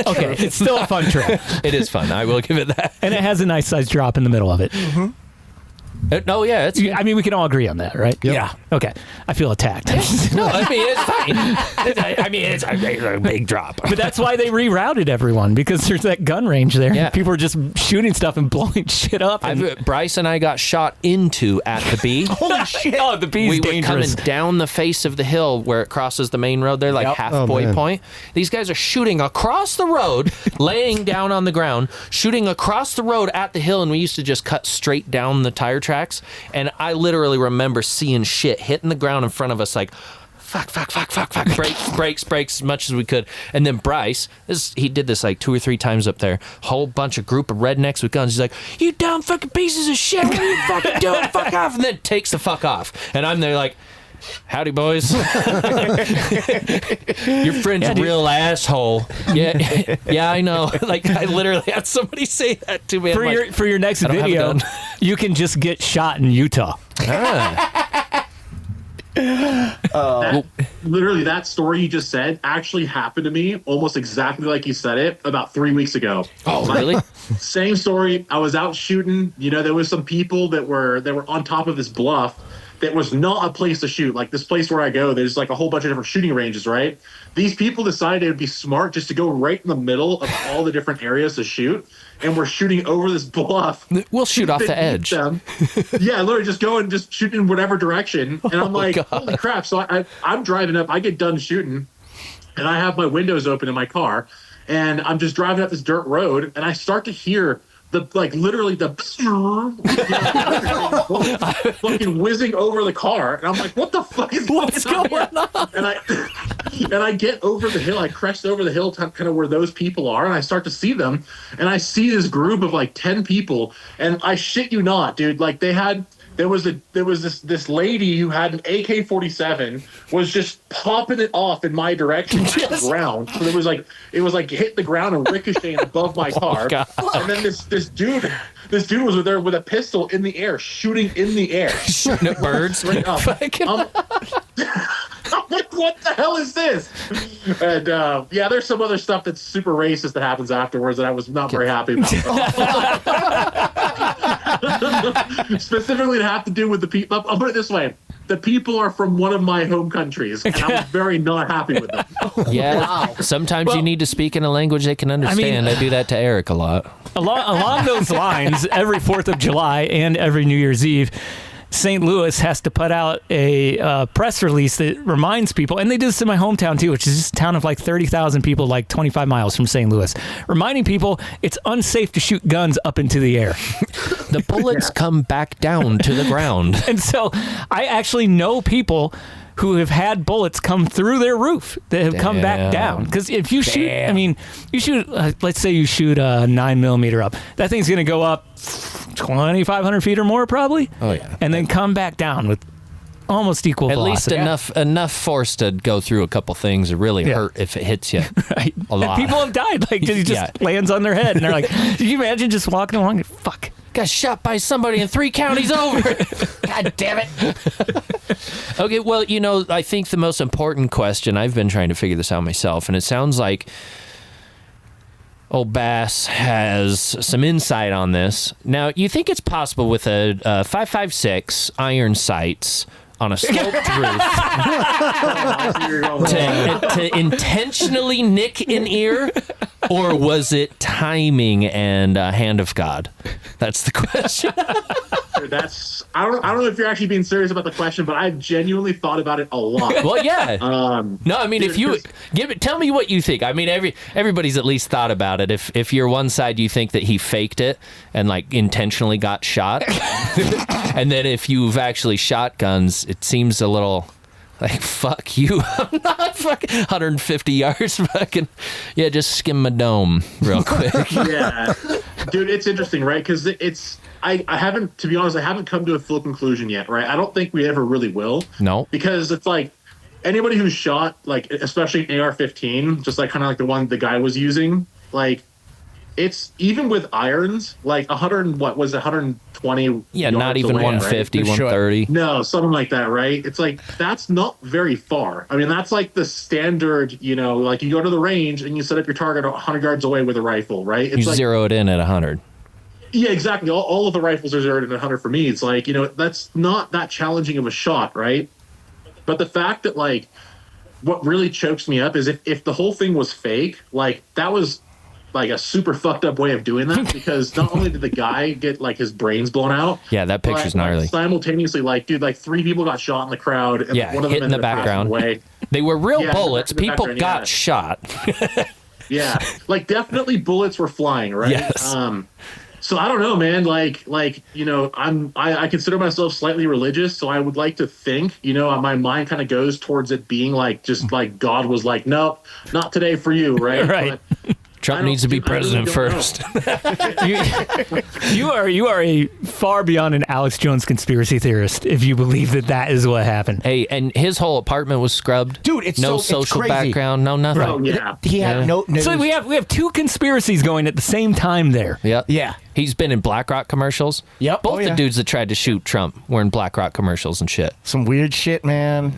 okay, it's still a fun trail. It is fun. I will give it that. And it has a nice size drop in the middle of it. No, yeah, it's. I mean, we can all agree on that, right? Yep. Yeah. Okay. I feel attacked. No, I mean it's fine. I mean it's a big drop. But that's why they rerouted everyone, because there's that gun range there. Yeah. People are just shooting stuff and blowing shit up. And Bryce and I got shot into at the B. Holy shit! Oh, the B's we dangerous. were coming down the face of the hill where it crosses the main road. They're like halfway point. These guys are shooting across the road, laying down on the ground, shooting across the road at the hill, and we used to just cut straight down the tire tracks. And I literally remember seeing shit hitting the ground in front of us like, fuck, brakes as much as we could. And then Bryce, he did this like 2 or 3 times up there, whole bunch of group of rednecks with guns. He's like, you dumb fucking pieces of shit, what are you fucking doing? Fuck off. And then takes the fuck off. And I'm there like, howdy, boys. Your friend's a real asshole. Yeah, I know. Like, I literally had somebody say that to me. For your next video, you can just get shot in Utah. Literally, that story you just said actually happened to me almost exactly like you said it about 3 weeks ago. Oh, really? Same story. I was out shooting. You know, there was some people that were on top of this bluff. That was not a place to shoot. Like this place where I go, there's like a whole bunch of different shooting ranges, right? These people decided it would be smart just to go right in the middle of all the different areas to shoot. And we're shooting over this bluff. We'll shoot off the edge. Them. Yeah, literally just go and just shoot in whatever direction. And I'm like, holy crap. So I'm driving up. I get done shooting. And I have my windows open in my car. And I'm just driving up this dirt road. And I start to hear literally the fucking whizzing over the car, and I'm like, "What the fuck is going on?" And I get over the hill. I crest over the hill, kind of where those people are, and I start to see them, and I see this group of like 10 people, and I shit you not, dude. Like there was this lady who had an AK-47 was just popping it off in my direction on the ground. So it was like hit the ground and ricocheting above my car. And then this dude was there with a pistol in the air, shooting in the air, shooting at birds. Right up. I'm like, what the hell is this? And there's some other stuff that's super racist that happens afterwards that I was not very happy about. Specifically to have to do with the people. I'll put it this way. The people are from one of my home countries, and I was very not happy with them. Yeah, wow. Sometimes you need to speak in a language they can understand. I do that to Eric a lot. Along those lines, every 4th of July and every New Year's Eve, St. Louis has to put out a press release that reminds people, and they did this in my hometown too, which is just a town of like 30,000 people, like 25 miles from St. Louis, reminding people it's unsafe to shoot guns up into the air. The bullets come back down to the ground. And so I actually know people who have had bullets come through their roof that have come back down. Because if you shoot, let's say you shoot a 9mm up, that thing's going to go up 2,500 feet or more probably. Oh, yeah. And then come back down with almost equal velocity. At least enough force to go through a couple things that really hurt if it hits you. Right. A lot. And people have died. Like, it just lands on their head. And they're like, did you imagine just walking along and fuck? Got shot by somebody in 3 counties over. God damn it. Okay, well, I think the most important question, I've been trying to figure this out myself, and it sounds like old Bass has some insight on this. Now, you think it's possible with a 5.56 iron sights on a sloped roof to intentionally nick an ear, or was it timing and hand of God? That's the question. I don't know if you're actually being serious about the question, but I've genuinely thought about it a lot. Well, yeah. No, I mean, if you tell me what you think. I mean, everybody's at least thought about it. If you're one side, you think that he faked it and like intentionally got shot, and then if you've actually shot guns, it seems a little like, fuck you. I'm not fucking 150 yards. Fucking just skim my dome real quick. Yeah, dude, it's interesting, right? Because I haven't, to be honest, I haven't come to a full conclusion yet, right? I don't think we ever really will. No. Because it's like, anybody who's shot, like, especially an AR-15, just like kind of like the one the guy was using, like, it's even with irons, like 120 Yeah, not even away, 150, right? 130. No, something like that, right? It's like, that's not very far. I mean, that's like the standard, you know, like you go to the range and you set up your target 100 yards away with a rifle, right? It's You like, zero it in at 100. Yeah, exactly. All of the rifles are zeroed in at 100 for me. It's like, you know, that's not that challenging of a shot, right? But the fact that, like, what really chokes me up is if the whole thing was fake, like, that was like a super fucked up way of doing that, because not only did the guy get like his brains blown out, Yeah, that picture's but, gnarly. like, simultaneously, like, dude, like 3 people got shot in the crowd, and Yeah, one of them hit in the ended up passing background. away. They were real Yeah, bullets. in the People background, got yeah. shot. Yeah, like definitely bullets were flying, right? Yes. So I don't know, man. Like you know, I consider myself slightly religious, so I would like to think, you know, my mind kind of goes towards it being like just like God was like, no, not today for you, right? Right. But Trump needs to be president first. You are a far beyond an Alex Jones conspiracy theorist if you believe that is what happened. Hey, and his whole apartment was scrubbed. Dude, it's no so- it's social crazy. background, no nothing. Oh, yeah. He had no. So we have 2 conspiracies going at the same time there. Yep. Yeah. He's been in BlackRock commercials. Yep. Both Oh, the yeah. dudes that tried to shoot Trump were in BlackRock commercials and shit. Some weird shit, man.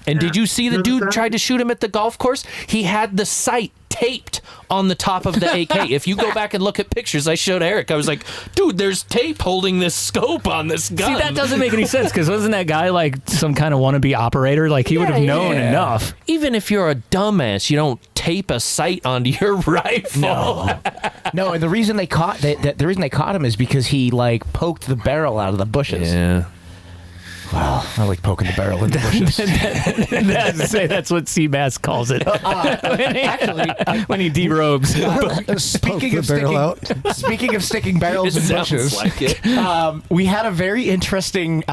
And did you see the dude tried to shoot him at the golf course? He had the sight taped on the top of the AK. If you go back and look at pictures I showed Eric, I was like, dude, there's tape holding this scope on this gun. See, that doesn't make any sense, because wasn't that guy like some kind of wannabe operator? Like, he would have known enough. Even if you're a dumbass, you don't tape a sight onto your rifle. No, and the reason they caught the reason they caught him is because he like poked the barrel out of the bushes. Yeah. Well, I like poking the barrel in the bushes. That's what Seabass calls it. when he derobes. Speaking of the barrel speaking of sticking barrels in Sounds bushes, like it. we had a very interesting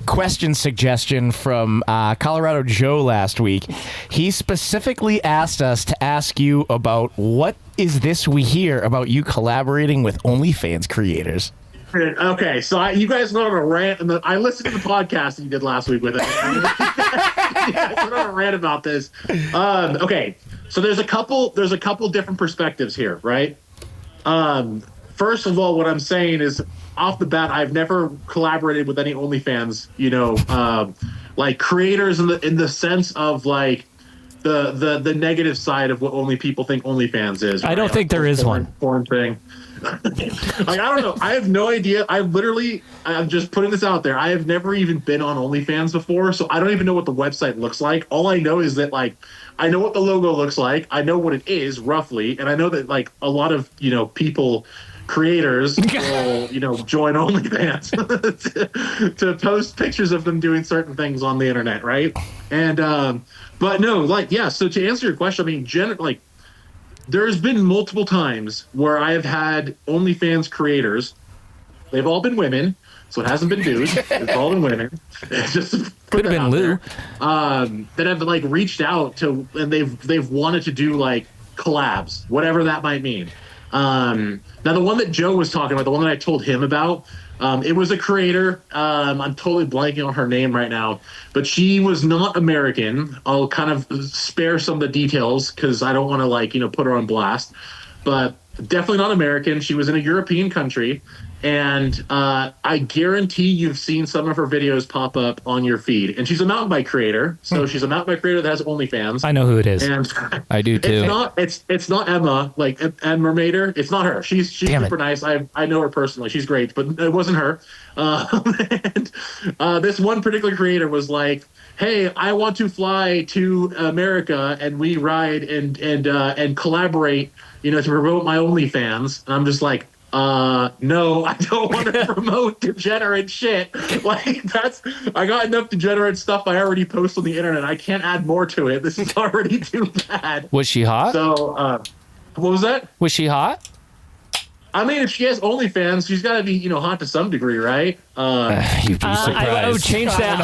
question suggestion from Colorado Joe last week. He specifically asked us to ask you about what is this we hear about you collaborating with OnlyFans creators. Okay, so you guys went on a rant, and I listened to the podcast that you did last week with it. You guys went on a rant about this. Okay, so there's a couple different perspectives here, right? First of all, what I'm saying is, off the bat, I've never collaborated with any OnlyFans, you know, like creators in the sense of like the negative side of what only people think OnlyFans is. Right? I don't think there is one. Porn thing. Like, I don't know. I have no idea. I'm just putting this out there. I have never even been on OnlyFans before, so I don't even know what the website looks like. All I know is that, like, I know what the logo looks like. I know what it is roughly, and I know that, like, a lot of, you know, creators will, you know, join OnlyFans to post pictures of them doing certain things on the internet, right? And but no, like, yeah. So to answer your question, I mean, like, there's been multiple times where I have had OnlyFans creators. They've all been women, so it hasn't been dudes. It's all been women. It's just Could have been Lou. That have like reached out to, and they've wanted to do like collabs, whatever that might mean. Now the one that Joe was talking about, the one that I told him about, it was a creator. I'm totally blanking on her name right now, but she was not American. I'll kind of spare some of the details because I don't want to, like, you know, put her on blast, but definitely not American. She was in a European country, and I guarantee you've seen some of her videos pop up on your feed. And she's a mountain bike creator, so she's a mountain bike creator that has OnlyFans. I know who it is. And I do too. It's not Emma, like NRML. It's not her. She's Damn super nice. I know her personally. She's great, but it wasn't her. And this one particular creator was like, "Hey, I want to fly to America and we ride and collaborate, you know, to promote my OnlyFans." And I'm just like, no, I don't want to promote degenerate shit. Like, I got enough degenerate stuff I already post on the internet. I can't add more to it. This is already too bad. Was she hot? So, what was that? Was she hot? I mean, if she has OnlyFans, she's got to be, you know, hot to some degree, right? You'd be surprised. I would change that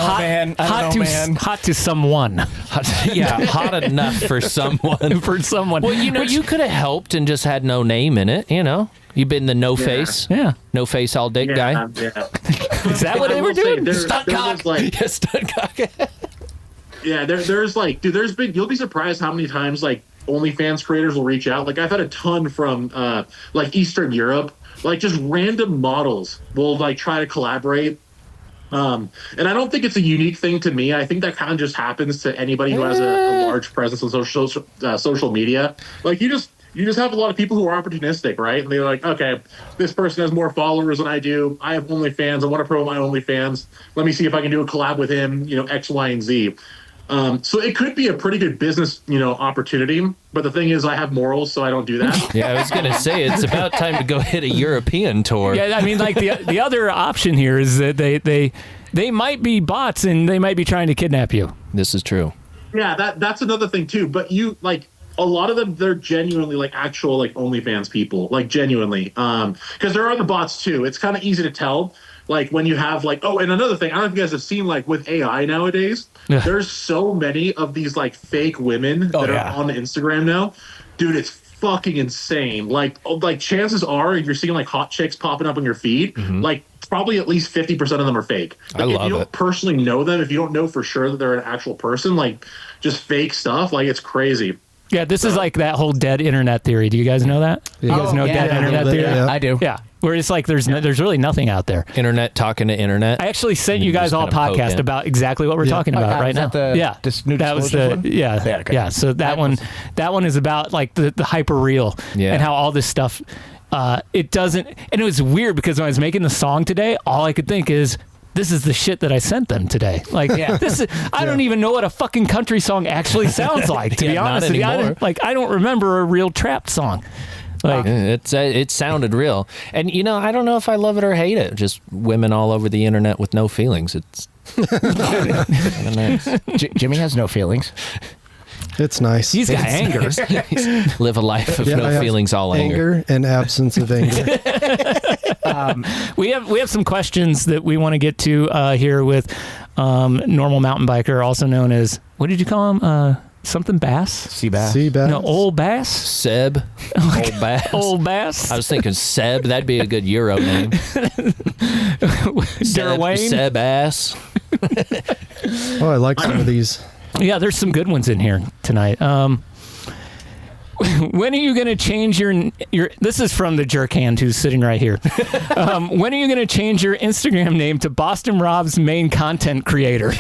hot to someone. Yeah, hot enough for someone. For someone. Well, you know, you could have helped and just had no name in it, you know? You've been the no face. Yeah. No face, all dick guy. Yeah. Is that what they were doing? Stunt cock. Yeah, stunt cock. Yeah, there's like, dude, there's been, you'll be surprised how many times like OnlyFans creators will reach out. Like I've had a ton from like Eastern Europe, like just random models will like try to collaborate. And I don't think it's a unique thing to me. I think that kind of just happens to anybody who has a large presence on social media. Like you just have a lot of people who are opportunistic, right? And they're like, okay, this person has more followers than I do. I have OnlyFans. I want to promote my OnlyFans. Let me see if I can do a collab with him, you know, X, Y, and Z. So it could be a pretty good business, you know, opportunity. But the thing is, I have morals, so I don't do that. Yeah, I was going to say, it's about time to go hit a European tour. Yeah, I mean, like the other option here is that they might be bots and they might be trying to kidnap you. This is true. Yeah, that's another thing, too. But you, like, a lot of them, they're genuinely, like, actual, like, OnlyFans people. Like, genuinely. Because there are the bots, too. It's kind of easy to tell. Like when you have like, oh, and another thing, I don't know if you guys have seen like with AI nowadays, there's so many of these like fake women that are on Instagram now. Dude, it's fucking insane. Like chances are if you're seeing like hot chicks popping up on your feed, like probably at least 50% of them are fake. Like, if you don't personally know them, if you don't know for sure that they're an actual person, like just fake stuff, like it's crazy. Yeah, this is like that whole dead internet theory. Do you guys know that? You guys know dead internet theory? Yeah. I do. Yeah. Where it's like there's really nothing out there. Internet talking to internet. I actually sent you guys all a podcast about exactly what we're talking about right now. That was the one? Yeah. So that one is about like the hyper real and how all this stuff it doesn't, and it was weird because when I was making the song today, all I could think is, this is the shit that I sent them today. Like, this is, I don't even know what a fucking country song actually sounds like, to be honest with you. I don't remember a real trap song. Like, it sounded real. And, you know, I don't know if I love it or hate it. Just women all over the internet with no feelings. It's nice. Jimmy has no feelings. It's nice. He's got anger. Live a life of no feelings, all anger. And absence of anger. We have some questions that we want to get to here with normal mountain biker, also known as, what did you call him? Something Bass? Sea Bass. No, Old Bass? Seb. Old Bass. Old Bass? I was thinking Seb. That'd be a good Euro name. Seb Ass. Oh, I like some of these. Yeah, there's some good ones in here tonight. When are you going to change your? This is from the jerk hand who's sitting right here. When are you going to change your Instagram name to Boston Rob's main content creator?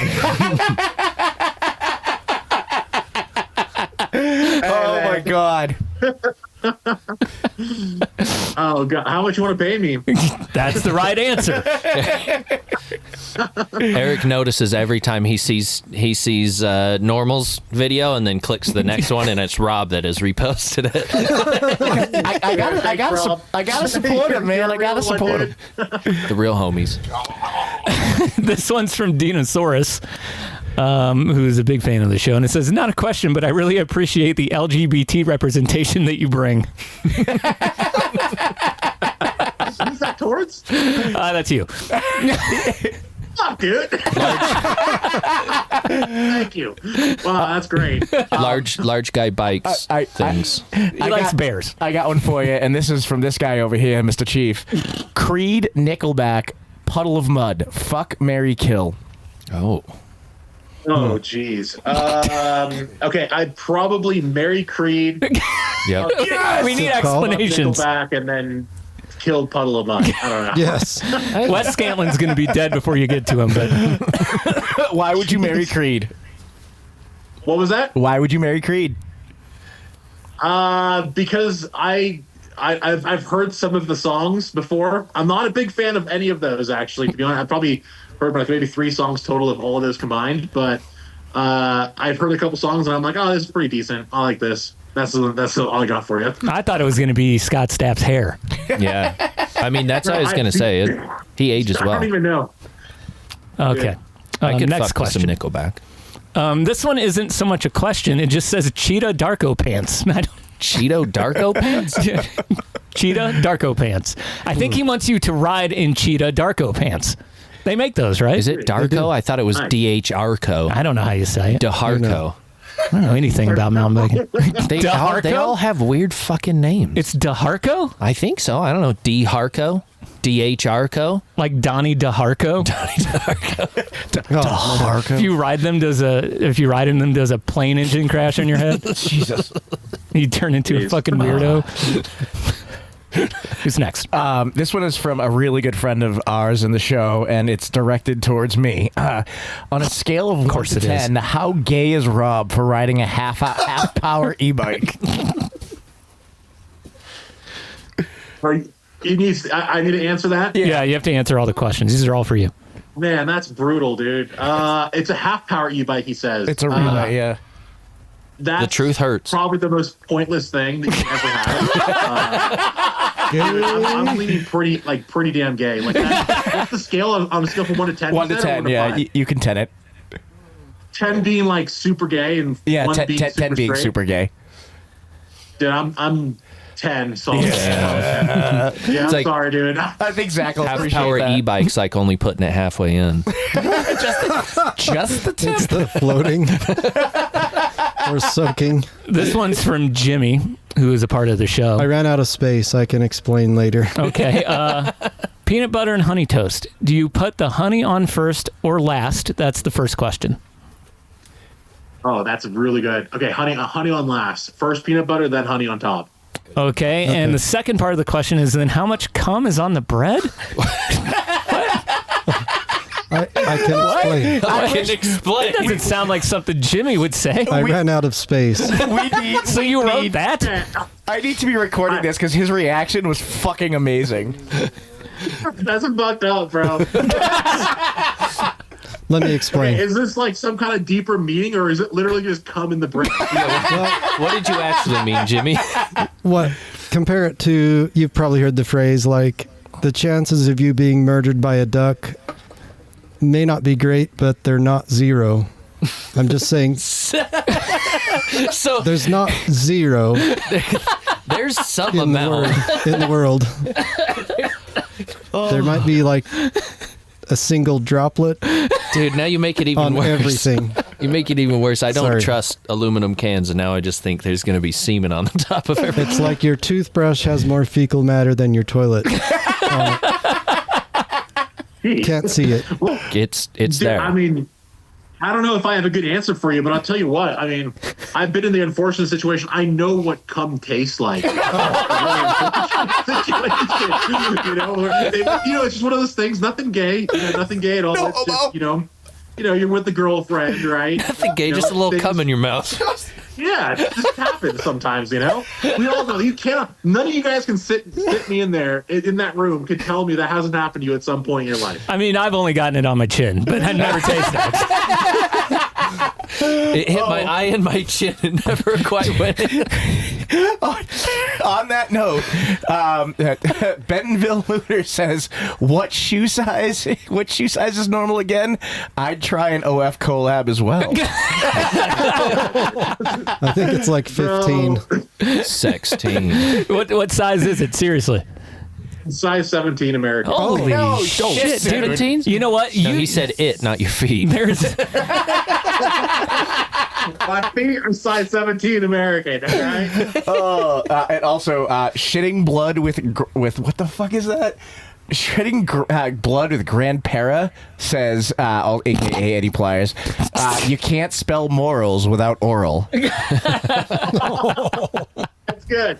Oh my God. Oh God, how much you want to pay me? That's the right answer. Eric notices every time he sees Normal's video and then clicks the next one, and it's Rob that has reposted it. I gotta support him, man. I gotta support him. The real homies. This one's from Dinosaurus, who's a big fan of the show, and it says, not a question, but I really appreciate the LGBT representation that you bring. Who's that towards? That's you. Fuck, dude. Thank you. Wow, that's great. Large guy bikes things. He likes bears. I got one for you, and this is from this guy over here, Mr. Chief. Creed, Nickelback, Puddle of Mud, fuck, marry, kill. Oh, geez. Okay, I'd probably marry Creed. Yep. Yes! We need explanations. Nickelback and then kill Puddle of Mud. I don't know. Yes. Wes Scantlin's going to be dead before you get to him, but Why would you marry Creed? What was that? Why would you marry Creed? Because I've heard some of the songs before. I'm not a big fan of any of those, actually. To be honest, I've probably heard like maybe 3 songs total of all of those combined. But I've heard a couple songs and I'm like, oh, this is pretty decent. I like this. That's all I got for you. I thought it was going to be Scott Stapp's hair. Yeah. I mean, that's what I was going to say. He ages well. I don't even know. Okay. I could next fuck question. with some Nickelback. This one isn't so much a question. It just says Cheetah Darko Pants. Cheeto Darko Pants? Cheetah Darko Pants. I think he wants you to ride in Cheetah Darko Pants. They make those, right? Is it Darko? I thought it was DHRco. I don't know how you say it. DeHarco. don't know anything about mountain biking. They all have weird fucking names. It's DeHarco? I think so. I don't know. D Harco? DH Arco? Like Donnie DeHarco? Donnie DeHarco. DeHarco. If you ride in them, does a plane engine crash on your head? Jesus. You turn into a fucking weirdo. Who's next? This one is from a really good friend of ours in the show, and it's directed towards me. On a scale of 1 to 10, how gay is Rob for riding a half power e-bike? I need to answer that? Yeah, you have to answer all the questions. These are all for you. Man, that's brutal, dude. It's a half power e-bike, he says. It's a relay, yeah. That's the truth hurts. Probably the most pointless thing that you ever had. I'm leaning pretty damn gay. Like what's the scale on a scale from 1 to 10? 1 to 10, yeah. You can 10 it. 10 being like super gay and 1 being 10 being super gay. Dude, I'm 10. So yeah, I'm sorry, dude. I think Zach will half power e-bike's like only putting it halfway in. just the tip. It's the floating or soaking. This one's from Jimmy, who is a part of the show. I ran out of space. I can explain later. Okay. Peanut butter and honey toast. Do you put the honey on first or last? That's the first question. Oh, that's really good. Okay, honey on last. First peanut butter, then honey on top. Okay, and the second part of the question is then how much cum is on the bread? I can explain. I can explain. That doesn't sound like something Jimmy would say. I ran out of space. So you wrote that? I need to be recording this because his reaction was fucking amazing. That's fucked up, bro. Let me explain. Okay, is this like some kind of deeper meaning, or is it literally just cum in the bread? What did you actually mean, Jimmy? What? Compare it to, you've probably heard the phrase like, the chances of you being murdered by a duck may not be great, but they're not zero. I'm just saying. So there's not zero. There's some amount in the world. There might be like a single droplet. Dude, now you make it even worse. Everything. You make it even worse. I don't trust aluminum cans, and now I just think there's going to be semen on the top of everything. It's like your toothbrush has more fecal matter than your toilet. Can't see it. It's there. I mean, I don't know if I have a good answer for you, but I'll tell you what. I mean, I've been in the unfortunate situation. I know what cum tastes like. You know, it's just one of those things. Nothing gay. Nothing gay at all. No, it's just, you're with the girlfriend, right? Nothing gay. Just a little cum in your mouth. Yeah, it just happens sometimes, We all know. You can't. None of you guys can sit me in there, in that room, can tell me that hasn't happened to you at some point in your life. I mean, I've only gotten it on my chin, but I never tasted it. It hit my eye and my chin and never quite went in. On that note, Bentonville Looter says, what shoe size is normal again? I'd try an OF collab as well. I think it's like 15. 16. What size is it? Seriously. Size 17 American. Holy shit, 17? You know what? No, he said it, not your feet. There's my feet are size 17 American, all right? And also, shitting blood with what the fuck is that? Shitting blood with Grand Para says, aka Eddie Pliers, you can't spell morals without oral. That's good.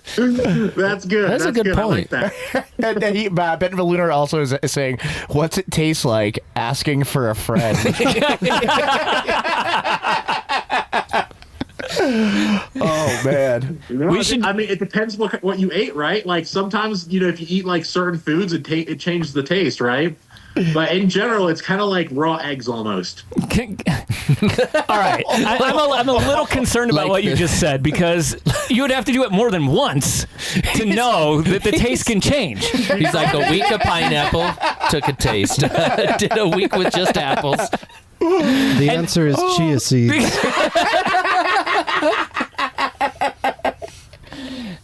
That's good. That's a good point. I like that. And Bentonville Lunar also is saying, what's it taste like? Asking for a friend. Oh man, I mean, it depends what you ate, right? Like sometimes, if you eat like certain foods, it changes the taste, right? But in general, it's kind of like raw eggs almost. All right, I'm a little concerned about what you just said, because you would have to do it more than once to know that the taste can change. He's like, a week of pineapple, took a taste. Did a week with just apples. The answer is chia seeds.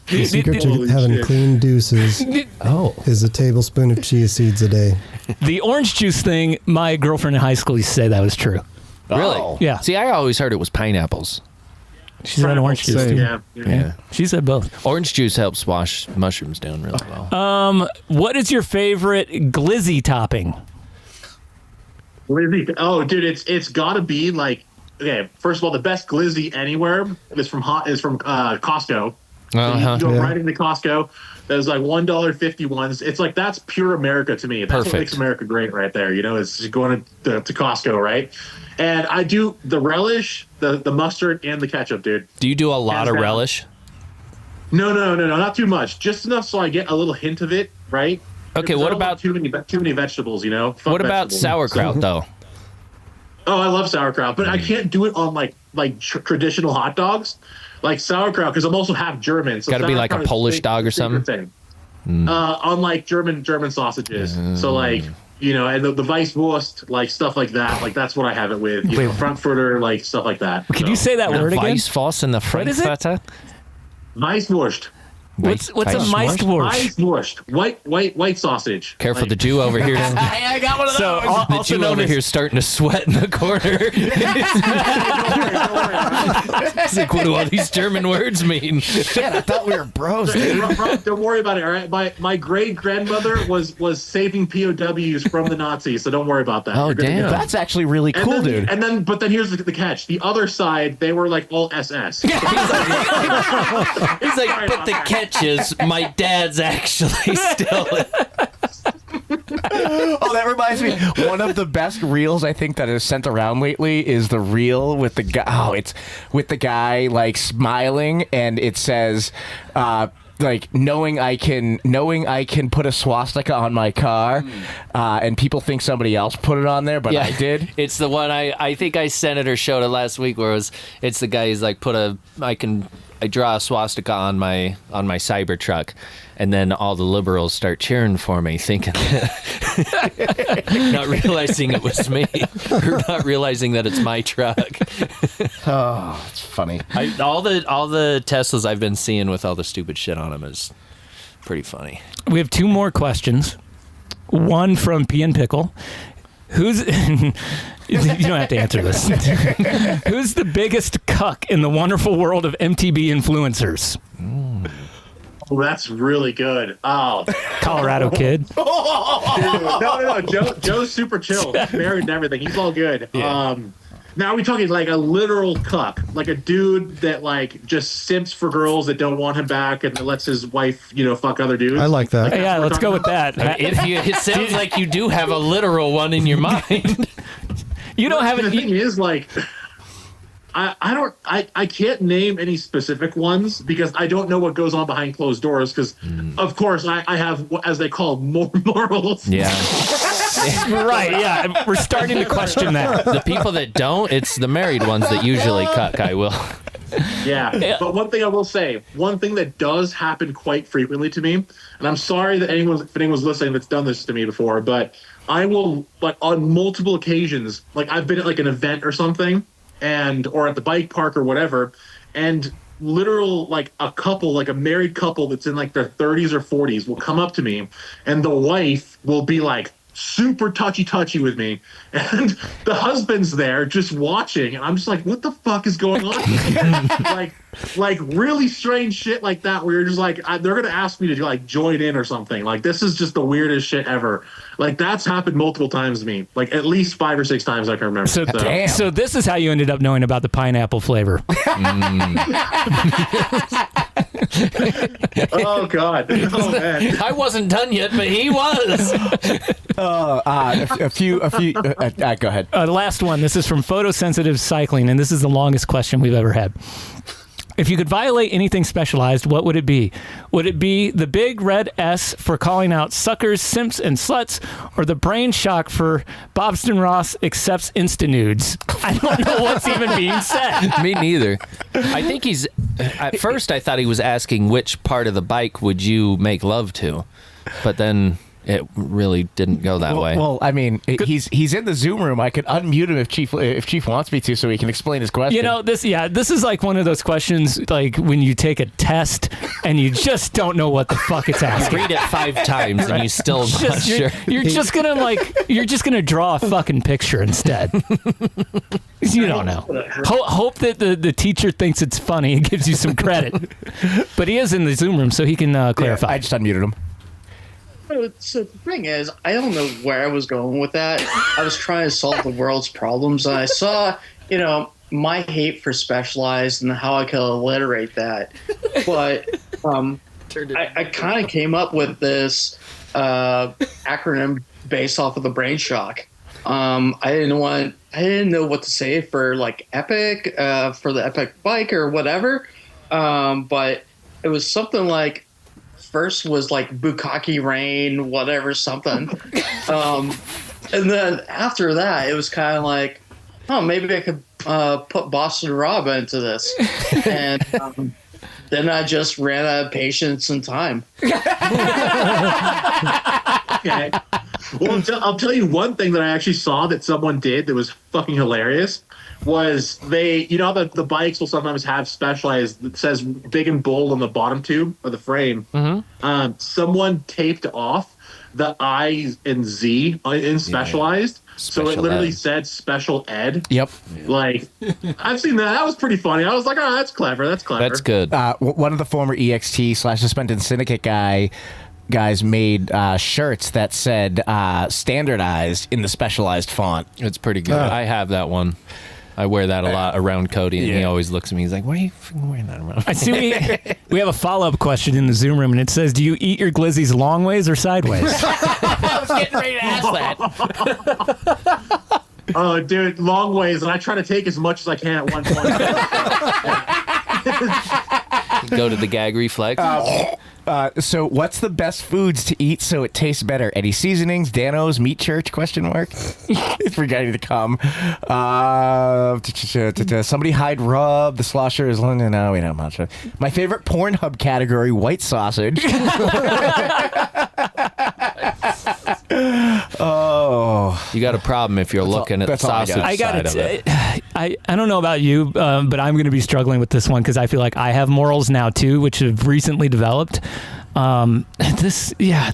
The secret to having clean deuces is a tablespoon of chia seeds a day. The orange juice thing, my girlfriend in high school used to say that was true. Really? Yeah. See, I always heard it was pineapples. She said orange juice. Too. Yeah. She said both. Orange juice helps wash mushrooms down really well. What is your favorite glizzy topping? Glizzy. Oh, dude, it's got to be like, okay. First of all, the best glizzy anywhere is from Costco. So you go right into Costco. There's like $1.50 ones. It's like that's pure America to me. That's what makes America great, right there. You know, it's just going to Costco, right? And I do the relish, the mustard, and the ketchup, dude. Do you do a lot of relish? No, not too much. Just enough so I get a little hint of it, right? Okay, what about too many vegetables? You know. What about sauerkraut though? Oh, I love sauerkraut, but I can't do it on like traditional hot dogs, like sauerkraut, because I'm also half German. So got to be like a Polish dog or something. On like German sausages. So like, you know, and the Weisswurst, like stuff like that. Like that's what I have it with. You know, Frankfurter, like stuff like that. Can you say that word again? Weisswurst and the Frankfurter. Weisswurst. What's a Weisswurst? White sausage. Careful, the Jew over here. I got one of those. The Jew over here starting to sweat in the corner. He's like, what do all these German words mean? Shit, I thought we were bros. Rob, don't worry about it. All right, my great grandmother was saving POWs from the Nazis, so don't worry about that. Oh damn, that's actually really cool, dude. But then here's the catch. The other side, they were like all SS. He's like, but the catch is my dad's actually still. Oh, that reminds me. One of the best reels I think that is sent around lately is the reel with the guy. Oh, it's with the guy like smiling, and it says, like knowing I can put a swastika on my car, and people think somebody else put it on there, but I did. It's the one I think I sent it or showed it last week, where it's the guy who's like I draw a swastika on my Cybertruck, and then all the liberals start cheering for me, thinking not realizing it was me, or not realizing that it's my truck. Oh, it's funny. All the Teslas I've been seeing with all the stupid shit on them is pretty funny. We have two more questions. One from P and Pickle. Who's you don't have to answer this. Who's the biggest cuck in the wonderful world of MTB influencers? Oh, that's really good. Oh, Colorado kid. No. Joe's super chill. He's married and everything. He's all good. Yeah. Now are we talking like a literal cuck, like a dude that like just simps for girls that don't want him back and lets his wife, you know, fuck other dudes? I like that. Yeah, let's go with that. It sounds like you do have a literal one in your mind. You don't have it. The thing is, like, I can't name any specific ones because I don't know what goes on behind closed doors. Because of course I have, as they call, morals. Yeah. Right. Yeah. We're starting to question that. The people that don't, it's the married ones that usually cuck. I will. Yeah. But one thing I will say, one thing that does happen quite frequently to me, and I'm sorry that if anyone's listening that's done this to me before, but I will, like, on multiple occasions, like I've been at like an event or something, or at the bike park or whatever, and like a couple, like a married couple that's in like their 30s or 40s will come up to me, and the wife will be like super touchy with me, and the husband's there just watching, and I'm just like, what the fuck is going on? like really strange shit like that, where you're just like, they're gonna ask me to like join in or something. Like, this is just the weirdest shit ever. Like, that's happened multiple times to me, like at least 5 or 6 times I can remember. So this is how you ended up knowing about the pineapple flavor. Oh God! Oh man! I wasn't done yet, but he was. A few. Go ahead. The last one. This is from Photosensitive Cycling, and this is the longest question we've ever had. If you could violate anything specialized, what would it be? Would it be the big red S for calling out suckers, simps, and sluts, or the brain shock for Bobston Ross accepts Insta-nudes? I don't know what's even being said. Me neither. I think he's... At first, I thought he was asking which part of the bike would you make love to, but then it really didn't go that way. Well, I mean, he's in the Zoom room. I could unmute him if Chief wants me to, so he can explain his question. You know, this is like one of those questions like when you take a test and you just don't know what the fuck it's asking. Read it 5 times and you still not sure. You're just gonna draw a fucking picture instead. You don't know. Hope that the teacher thinks it's funny and gives you some credit. But he is in the Zoom room, so he can clarify. I just unmuted him. So the thing is, I don't know where I was going with that. I was trying to solve the world's problems, and I saw, my hate for Specialized and how I could alliterate that. But I kind of came up with this acronym based off of the Brain Shock. I didn't know what to say for like epic, for the epic bike or whatever. But it was something like, first was like Bukkake Rain, whatever, something. And then after that, it was kind of like, oh, maybe I could put Boston Rob into this. And then I just ran out of patience and time. Okay. Well, I'll tell you one thing that I actually saw that someone did that was fucking hilarious. Was they, the bikes will sometimes have Specialized that says big and bold on the bottom tube of the frame. Mm-hmm. Someone taped off the I and Z in Specialized. Yeah. So it literally said Special Ed. Yep. Like, I've seen that. That was pretty funny. I was like, oh, that's clever. That's clever. That's good. One of the former EXT/Suspended Syndicate guys made shirts that said standardized in the Specialized font. It's pretty good. I have that one. I wear that a lot around Cody, and he always looks at me. He's like, "Why are you wearing that around?" I see. We have a follow-up question in the Zoom room, and it says, "Do you eat your glizzies long ways or sideways?" I was getting ready to ask that. Oh, dude, long ways, and I try to take as much as I can at one point. Go to the gag reflex. So what's the best foods to eat so it tastes better? Any seasonings? Dano's? Meat Church? ? It's forgetting to come. Somebody hide rub. The slosher is... No, we don't much. My favorite Pornhub category, white sausage. Oh. You got a problem if you're looking at the sausage side of it. I don't know about you, but I'm going to be struggling with this one because I feel like I have morals now too, which have recently developed.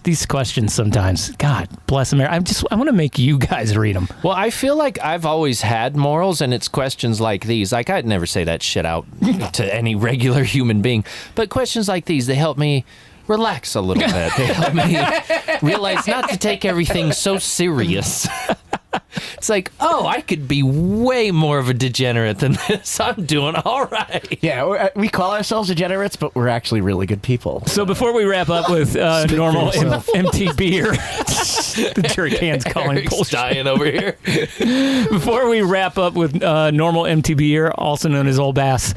These questions sometimes, God bless America. I want to make you guys read them. Well, I feel like I've always had morals, and it's questions like these. Like, I'd never say that shit out to any regular human being, but questions like these, they help me relax a little bit. They help me realize not to take everything so serious. It's like, oh, I could be way more of a degenerate than this. I'm doing all right. Yeah, we call ourselves degenerates, but we're actually really good people. So before we wrap up with normal MTBer, the jerk hands calling Eric's bullshit. dying over here. Before we wrap up with normal MTBer, also known as Old Bass,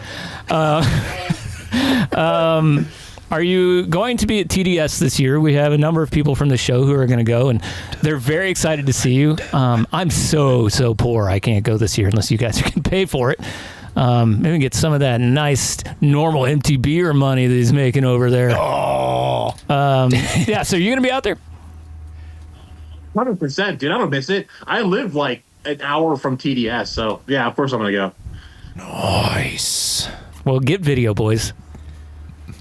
are you going to be at TDS this year? We have a number of people from the show who are going to go, and they're very excited to see you. I'm so poor I can't go this year unless you guys can pay for it. Maybe get some of that nice normal MTBer money that he's making over there. Oh. Yeah, so you're going to be out there? 100%, dude. I don't miss it. I live like an hour from TDS, so yeah, of course I'm going to go. Nice. Well, get video, boys.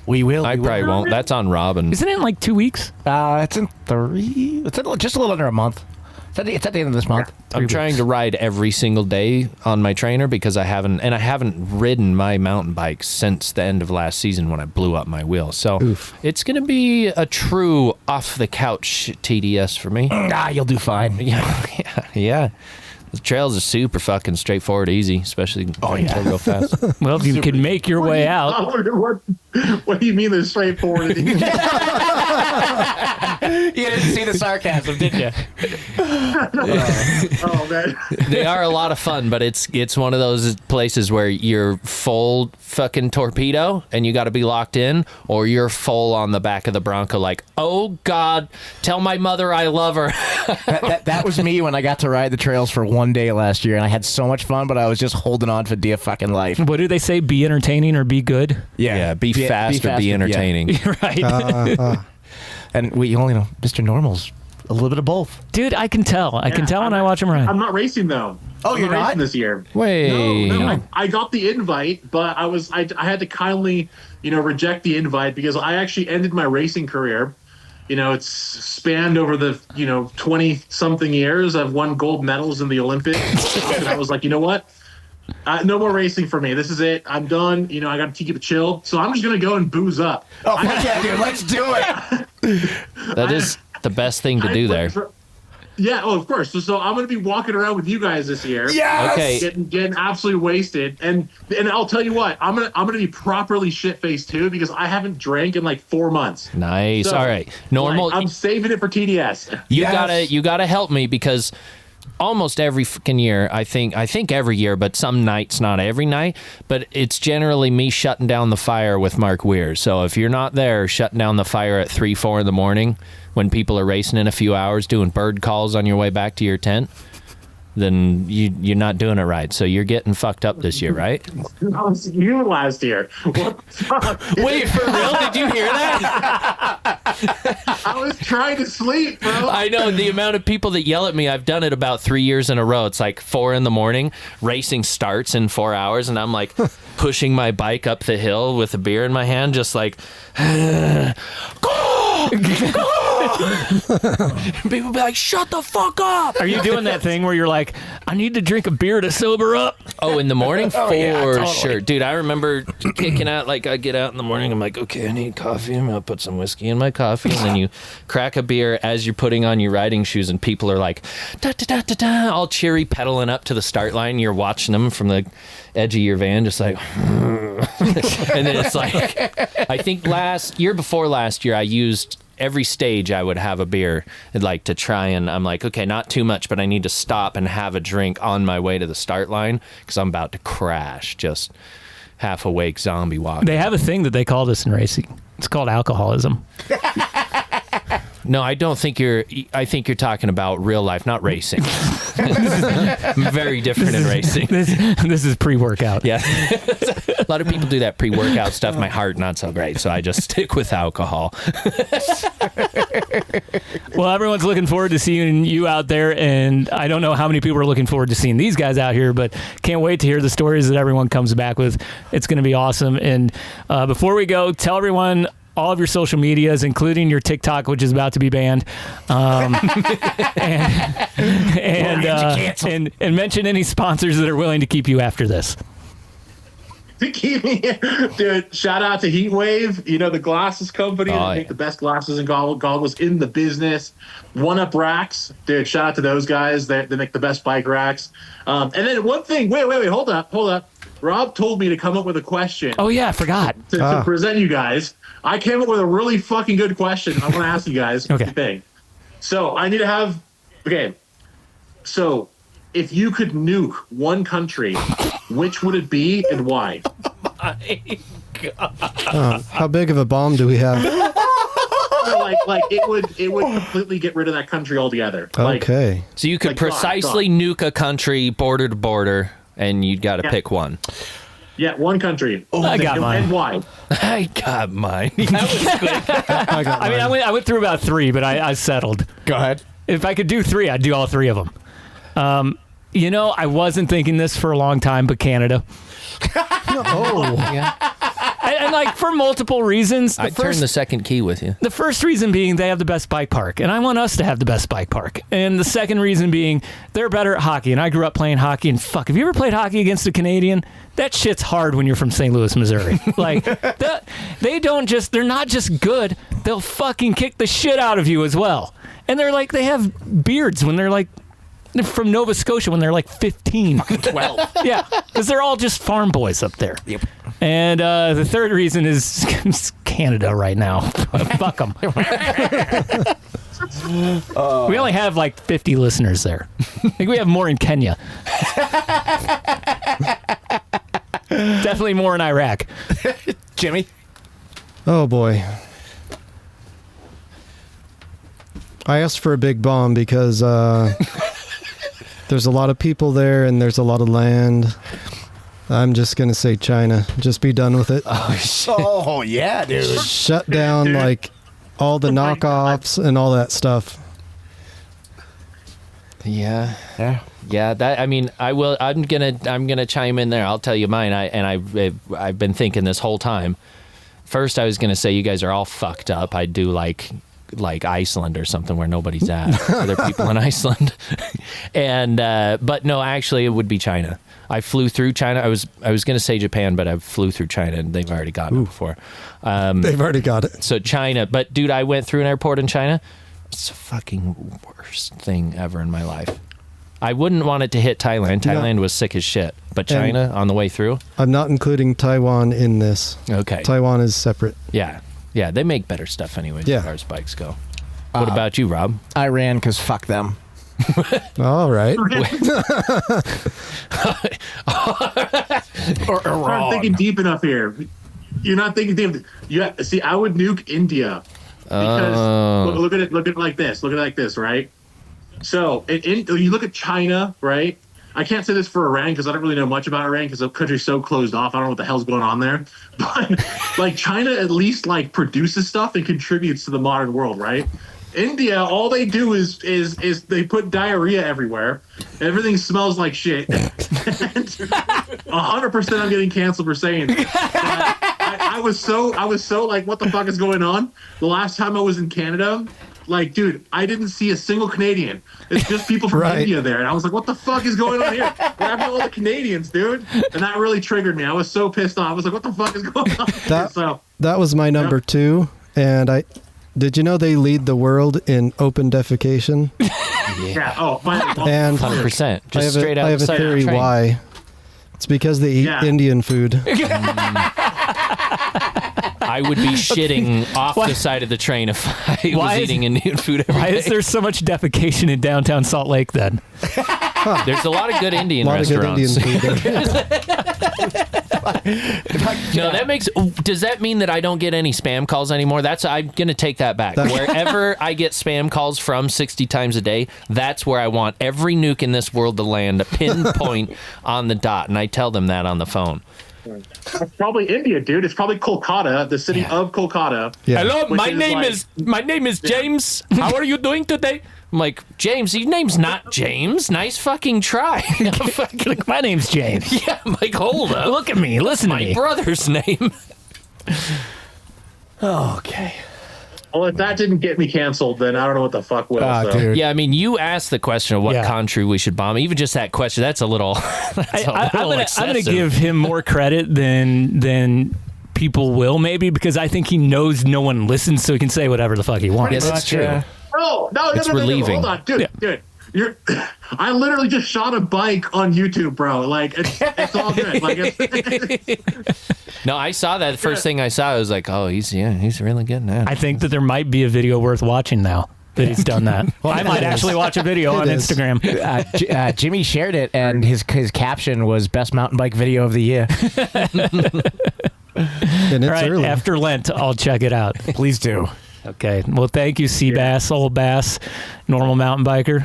We will. I probably won't. That's on Robin. Isn't it in like 2 weeks? It's in 3. It's just a little under a month. It's at the end of this month. I'm trying to ride every single day on my trainer because I haven't ridden my mountain bike since the end of last season when I blew up my wheel. So It's going to be a true off the couch TDS for me. You'll do fine. Yeah. The trails are super fucking straightforward, easy, especially real fast. Well, if you can make your way out. What do you mean they're straightforward? You didn't see the sarcasm, did you? Oh, man. They are a lot of fun, but it's one of those places where you're full fucking torpedo and you got to be locked in, or you're full on the back of the Bronco like, oh, God, tell my mother I love her. that was me when I got to ride the trails for one day last year, and I had so much fun, but I was just holding on for dear fucking life. What do they say? Be entertaining or be good? Yeah, be fast or be entertaining. Yeah. Right. And we only know Mr. Normal's A little bit of both. Dude, I can tell. I can tell when I watch him ride. I'm not racing though. Oh, you're not racing this year. Wait. No. I got the invite, but I had to kindly, reject the invite because I actually ended my racing career. It's spanned over the 20 something years. I've won gold medals in the Olympics, and I was like, you know what? No more racing for me. This is it. I'm done. I got to keep it chill. So I'm just gonna go and booze up. Oh, yeah, dude. Let's do it. That is the best thing to do there. Yeah, of course. So I'm going to be walking around with you guys this year. Yes! Okay. Getting absolutely wasted. And I'll tell you what, I'm gonna be properly shit-faced too because I haven't drank in like 4 months. Nice. So, All right. Normal. I'm saving it for TDS. You gotta help me because almost every fucking year, I think every year, but some nights, not every night, but it's generally me shutting down the fire with Mark Weir. So if you're not there, shutting down the fire at 3, 4 in the morning when people are racing in a few hours, doing bird calls on your way back to your tent, then you're not doing it right. So you're getting fucked up this year, right? I was you last year. What the fuck? Wait, for real? Did you hear that? I was trying to sleep, bro. I know the amount of people that yell at me. I've done it about 3 years in a row. It's like 4 in the morning. Racing starts in 4 hours, and I'm like pushing my bike up the hill with a beer in my hand, just like, go! People be like, shut the fuck up. Are you doing that thing where you're like, I need to drink a beer to sober up? Oh, in the morning? Oh, yeah, totally. Sure. Dude, I remember kicking out, like, I get out in the morning, I'm like, okay, I need coffee. I'm going to put some whiskey in my coffee. And then you crack a beer as you're putting on your riding shoes, and people are like, da-da-da-da-da, all cheery, pedaling up to the start line. You're watching them from the edge of your van, just like, and then it's like, I think year before last year, I used every stage I would have a beer, and like to try, and I'm like, okay, not too much, but I need to stop and have a drink on my way to the start line because I'm about to crash, just half awake zombie walking. They have a thing that they call this in racing. It's called alcoholism. No, I think you're talking about real life, not racing. Very different in racing. This is pre-workout. Yeah. A lot of people do that pre-workout stuff. My heart, not so great. So I just stick with alcohol. Well, everyone's looking forward to seeing you out there. And I don't know how many people are looking forward to seeing these guys out here, but can't wait to hear the stories that everyone comes back with. It's going to be awesome. And before we go, tell everyone all of your social medias, including your TikTok, which is about to be banned, and mention any sponsors that are willing to keep you after this. To keep me, dude. Shout out to Heatwave, the glasses company that make the best glasses and goggles in the business. One Up Racks, dude. Shout out to those guys. They make the best bike racks. And then one thing. Wait. Hold up. Rob told me to come up with a question. Oh yeah, I forgot to present you guys. I came up with a really fucking good question. I want to ask you guys. Okay. Thing. So I need to have. Okay. So if you could nuke one country, which would it be and why? My God. How big of a bomb do we have? Like it would completely get rid of that country altogether. Okay. So you could precisely nuke a country border to border, and you'd got to pick one. Yeah, one country. Oh, I got mine. And why? I got mine. That was good. I mean, I went through about 3, but I settled. Go ahead. If I could do 3, I'd do all 3 of them. I wasn't thinking this for a long time, but Canada. Yeah. And like for multiple reasons. I'd turn the second key with you. The first reason being they have the best bike park, and I want us to have the best bike park. And the second reason being they're better at hockey, and I grew up playing hockey, and fuck, have you ever played hockey against a Canadian? That shit's hard when you're from St. Louis, Missouri. Like, they're not just good, they'll fucking kick the shit out of you as well. And they have beards when they're from Nova Scotia when they're like 15. 12. Yeah, because they're all just farm boys up there. Yep. And the third reason is Canada right now. Fuck them. We only have like 50 listeners there. I think we have more in Kenya. Definitely more in Iraq. Jimmy? Oh, boy. I asked for a big bomb because there's a lot of people there and there's a lot of land. I'm just going to say China. Just be done with it. Oh, yeah, dude. Shut down, like, all the knockoffs and all that stuff. Yeah. Yeah. Yeah, that I mean, I will. I'm gonna chime in there. I'll tell you mine. I've been thinking this whole time. First, I was gonna say you guys are all fucked up. I'd do like Iceland or something where nobody's at. Other people in Iceland, and but no, actually, it would be China. I flew through China. I was gonna say Japan, but I flew through China, and they've already gotten it before. They've already got it. So China, but dude, I went through an airport in China. It's the fucking worst thing ever in my life. I wouldn't want it to hit Thailand. Thailand was sick as shit. But China, on the way through? I'm not including Taiwan in this. Okay. Taiwan is separate. Yeah. Yeah, they make better stuff anyways as far as bikes go. What about you, Rob? Iran, because fuck them. All right. You're not thinking deep enough here. You're not thinking deep. See, I would nuke India. Because look at it like this. Look at it like this, right? So you look at China, right? I can't say this for Iran because I don't really know much about Iran because the country's so closed off. I don't know what the hell's going on there. But like China at least like produces stuff and contributes to the modern world, right? India, all they do is they put diarrhea everywhere. Everything smells like shit. 100% I'm getting canceled for saying that. I was so like, what the fuck is going on? The last time I was in Canada, like, dude, I didn't see a single Canadian. It's just people from India there. And I was like, what the fuck is going on here? What happened to all the Canadians, dude? And that really triggered me. I was so pissed off. I was like, what the fuck is going on? That was my number 2. And did you know they lead the world in open defecation? Yeah. Oh, and 100%. Just straight out. I have a theory why. It's because they eat Indian food. I would be shitting off the side of the train if I was eating Indian food every day. Why is there so much defecation in downtown Salt Lake then? There's a lot of good Indian restaurants. No, that makes. Does that mean that I don't get any spam calls anymore? I'm gonna take that back. Wherever I get spam calls from 60 times a day, that's where I want every nuke in this world to land, a pinpoint on the dot, and I tell them that on the phone. It's probably India, dude. It's probably Kolkata, the city of Kolkata. Yeah. Hello, my name is James. How are you doing today? I'm like, James, your name's not James. Nice fucking try. Like, my name's James. Yeah, I'm like, hold up. Look at me. Listen to me. My brother's name. Okay. Well, if that didn't get me canceled, then I don't know what the fuck will. Dude. Yeah, I mean, you asked the question of what country we should bomb. Even just that question, that's a little. I'm gonna give him more credit than people will, maybe, because I think he knows no one listens, so he can say whatever the fuck he wants. Yes, that's true. No, it's relieving. Hold on, dude. I literally just shot a bike on YouTube, bro. Like, it's all good. Like, no, I saw that. The first thing I saw, I was like, oh, he's really good now. I think that there might be a video worth watching now that he's done that. I might actually watch a video on Instagram. Jimmy shared it, and his caption was "Best mountain bike video of the year." And it's early. After Lent, I'll check it out. Please do. Okay. Well, thank you, Seabass, old bass, normal mountain biker.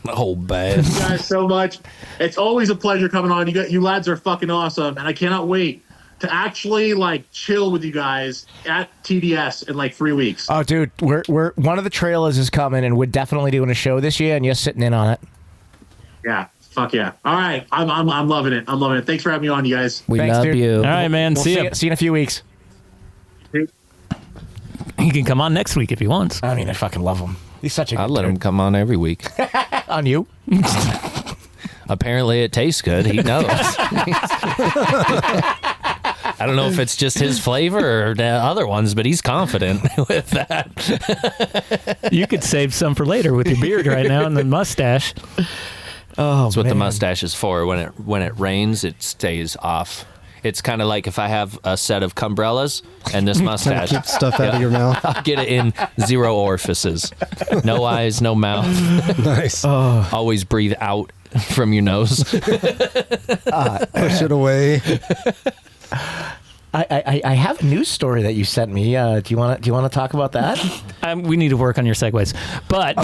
Old bass. Thank you guys so much. It's always a pleasure coming on. You lads are fucking awesome, and I cannot wait to actually like chill with you guys at TDS in like 3 weeks. Oh, dude, we're one of the trailers is coming, and we're definitely doing a show this year, and you're sitting in on it. Yeah. Fuck yeah. All right. I'm loving it. I'm loving it. Thanks for having me on, you guys. We love you. All right, man. We'll see you. See you in a few weeks. He can come on next week if he wants. I mean, I fucking love him. He's such a good I'll let him come on every week. On you? Apparently it tastes good. He knows. I don't know if it's just his flavor or the other ones, but he's confident with that. You could save some for later with your beard right now and the mustache. Oh, that's what the mustache is for. When it rains, it stays off. It's kind of like if I have a set of cumbrellas and this mustache. Keep stuff out of your mouth. I'll get it in 0 orifices. No eyes, no mouth. Nice. Always breathe out from your nose. Push it away. I have a news story that you sent me. Do you want to talk about that? We need to work on your segues, but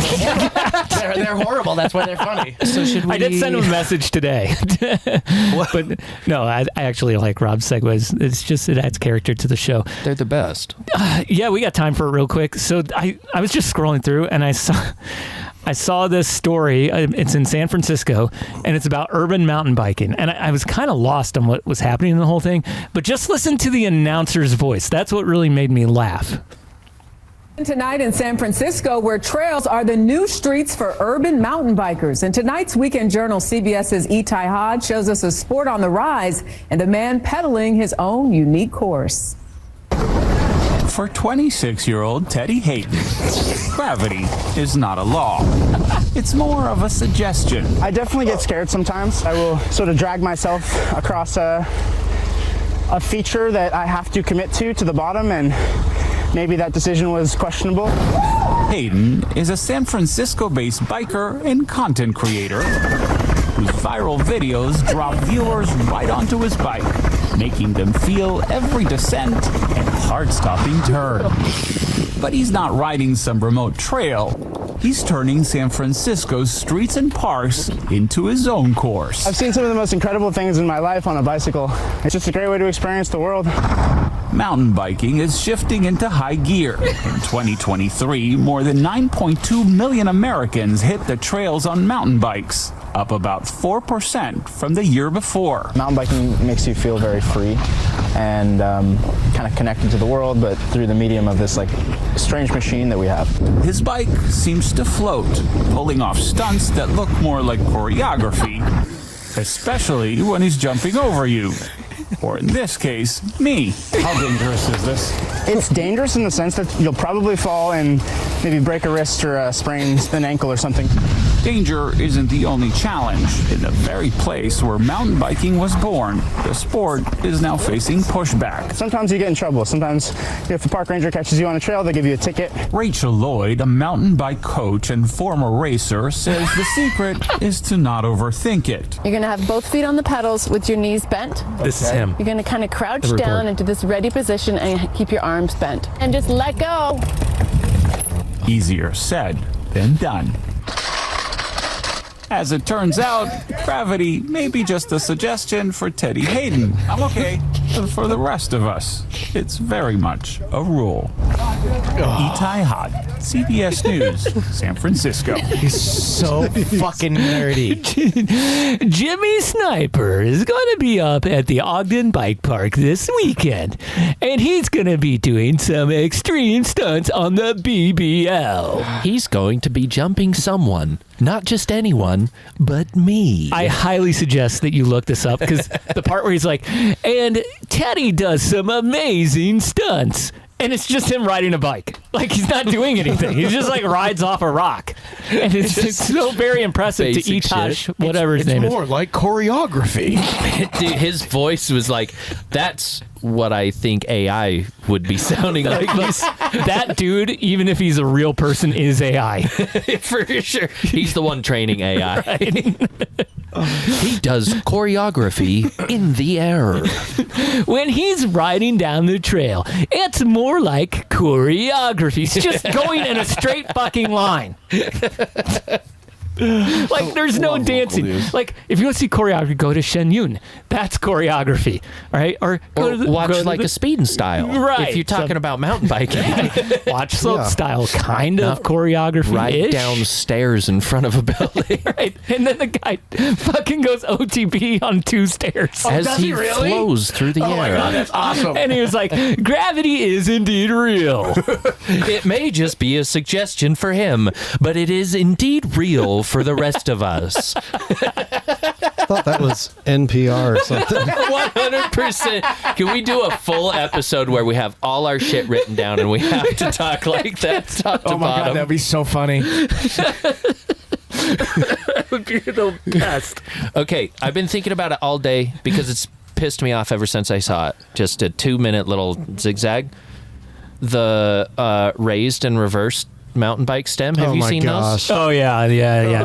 they're horrible. That's why they're funny. So should we? I did send him a message today, but no, I actually like Rob's segues. It's just it adds character to the show. They're the best. Yeah, we got time for it real quick. So I was just scrolling through and I saw I saw this story. It's in San Francisco, and it's about urban mountain biking. And I was kind of lost on what was happening in the whole thing. But just listen to the announcer's voice. That's what really made me laugh. Tonight in San Francisco, where trails are the new streets for urban mountain bikers. And tonight's Weekend Journal, CBS's Itai Hodge shows us a sport on the rise and a man pedaling his own unique course. For 26-year-old Teddy Hayden, gravity is not a law. It's more of a suggestion. I definitely get scared sometimes. I will sort of drag myself across a feature that I have to commit to the bottom, and maybe that decision was questionable. Hayden is a San Francisco-based biker and content creator whose viral videos drop viewers right onto his bike, making them feel every descent and heart-stopping turn. But he's not riding some remote trail. He's turning San Francisco's streets and parks into his own course. I've seen some of the most incredible things in my life on a bicycle. It's just a great way to experience the world. Mountain biking is shifting into high gear. In 2023, more than 9.2 million Americans hit the trails on mountain bikes, up about 4% from the year before. Mountain biking makes you feel very free and kind of connected to the world, but through the medium of this like strange machine that we have. His bike seems to float, pulling off stunts that look more like choreography, especially when he's jumping over you. Or in this case, me. How dangerous is this? It's dangerous in the sense that you'll probably fall and maybe break a wrist or sprain an ankle or something. Danger isn't the only challenge. In the very place where mountain biking was born, the sport is now facing pushback. Sometimes you get in trouble. Sometimes if the park ranger catches you on a trail, they give you a ticket. Rachel Lloyd, a mountain bike coach and former racer, says the secret is to not overthink it. You're going to have both feet on the pedals with your knees bent. This is him. You're going to kind of crouch down into this ready position and keep your arms bent. And just let go. Easier said than done. As it turns out, gravity may be just a suggestion for Teddy Hayden. I'm okay. But for the rest of us, it's very much a rule. Itai Hodge, CBS News, San Francisco. He's so fucking nerdy. Jimmy Sniper is going to be up at the Ogden Bike Park this weekend, and he's going to be doing some extreme stunts on the BBL. He's going to be jumping someone. Not just anyone, but me. I highly suggest that you look this up, because the part where he's like, and Teddy does some amazing stunts. And it's just him riding a bike. Like, he's not doing anything. He just, like, rides off a rock. And it's so very impressive to Itosh, whatever his name is. It's more like choreography. Dude, his voice was like, that's what I think AI would be sounding like. That dude, even if he's a real person, is AI. For sure. He's the one training AI. Right? He does choreography in the air. When he's riding down the trail, it's more like choreography. He's just going in a straight fucking line. Like, there's no dancing. Like, if you want to see choreography, go to Shenyun. That's choreography, all right? Or watch like a speed and style. Right. If you're talking about mountain biking. Watch slope style, kind of choreography. Right down stairs in front of a building. Right. And then the guy fucking goes OTP on 2 stairs. As he really flows through the air. Oh my God, that's awesome. And he was like, gravity is indeed real. It may just be a suggestion for him, but it is indeed real for the rest of us. I thought that was NPR or something. 100%. Can we do a full episode where we have all our shit written down and we have to talk like that top to Oh my bottom? God, that'd be so funny. That would be the best. Okay, I've been thinking about it all day because it's pissed me off ever since I saw it. Just a 2-minute little zigzag. The raised and reversed mountain bike stem. Have you seen those? Oh, yeah.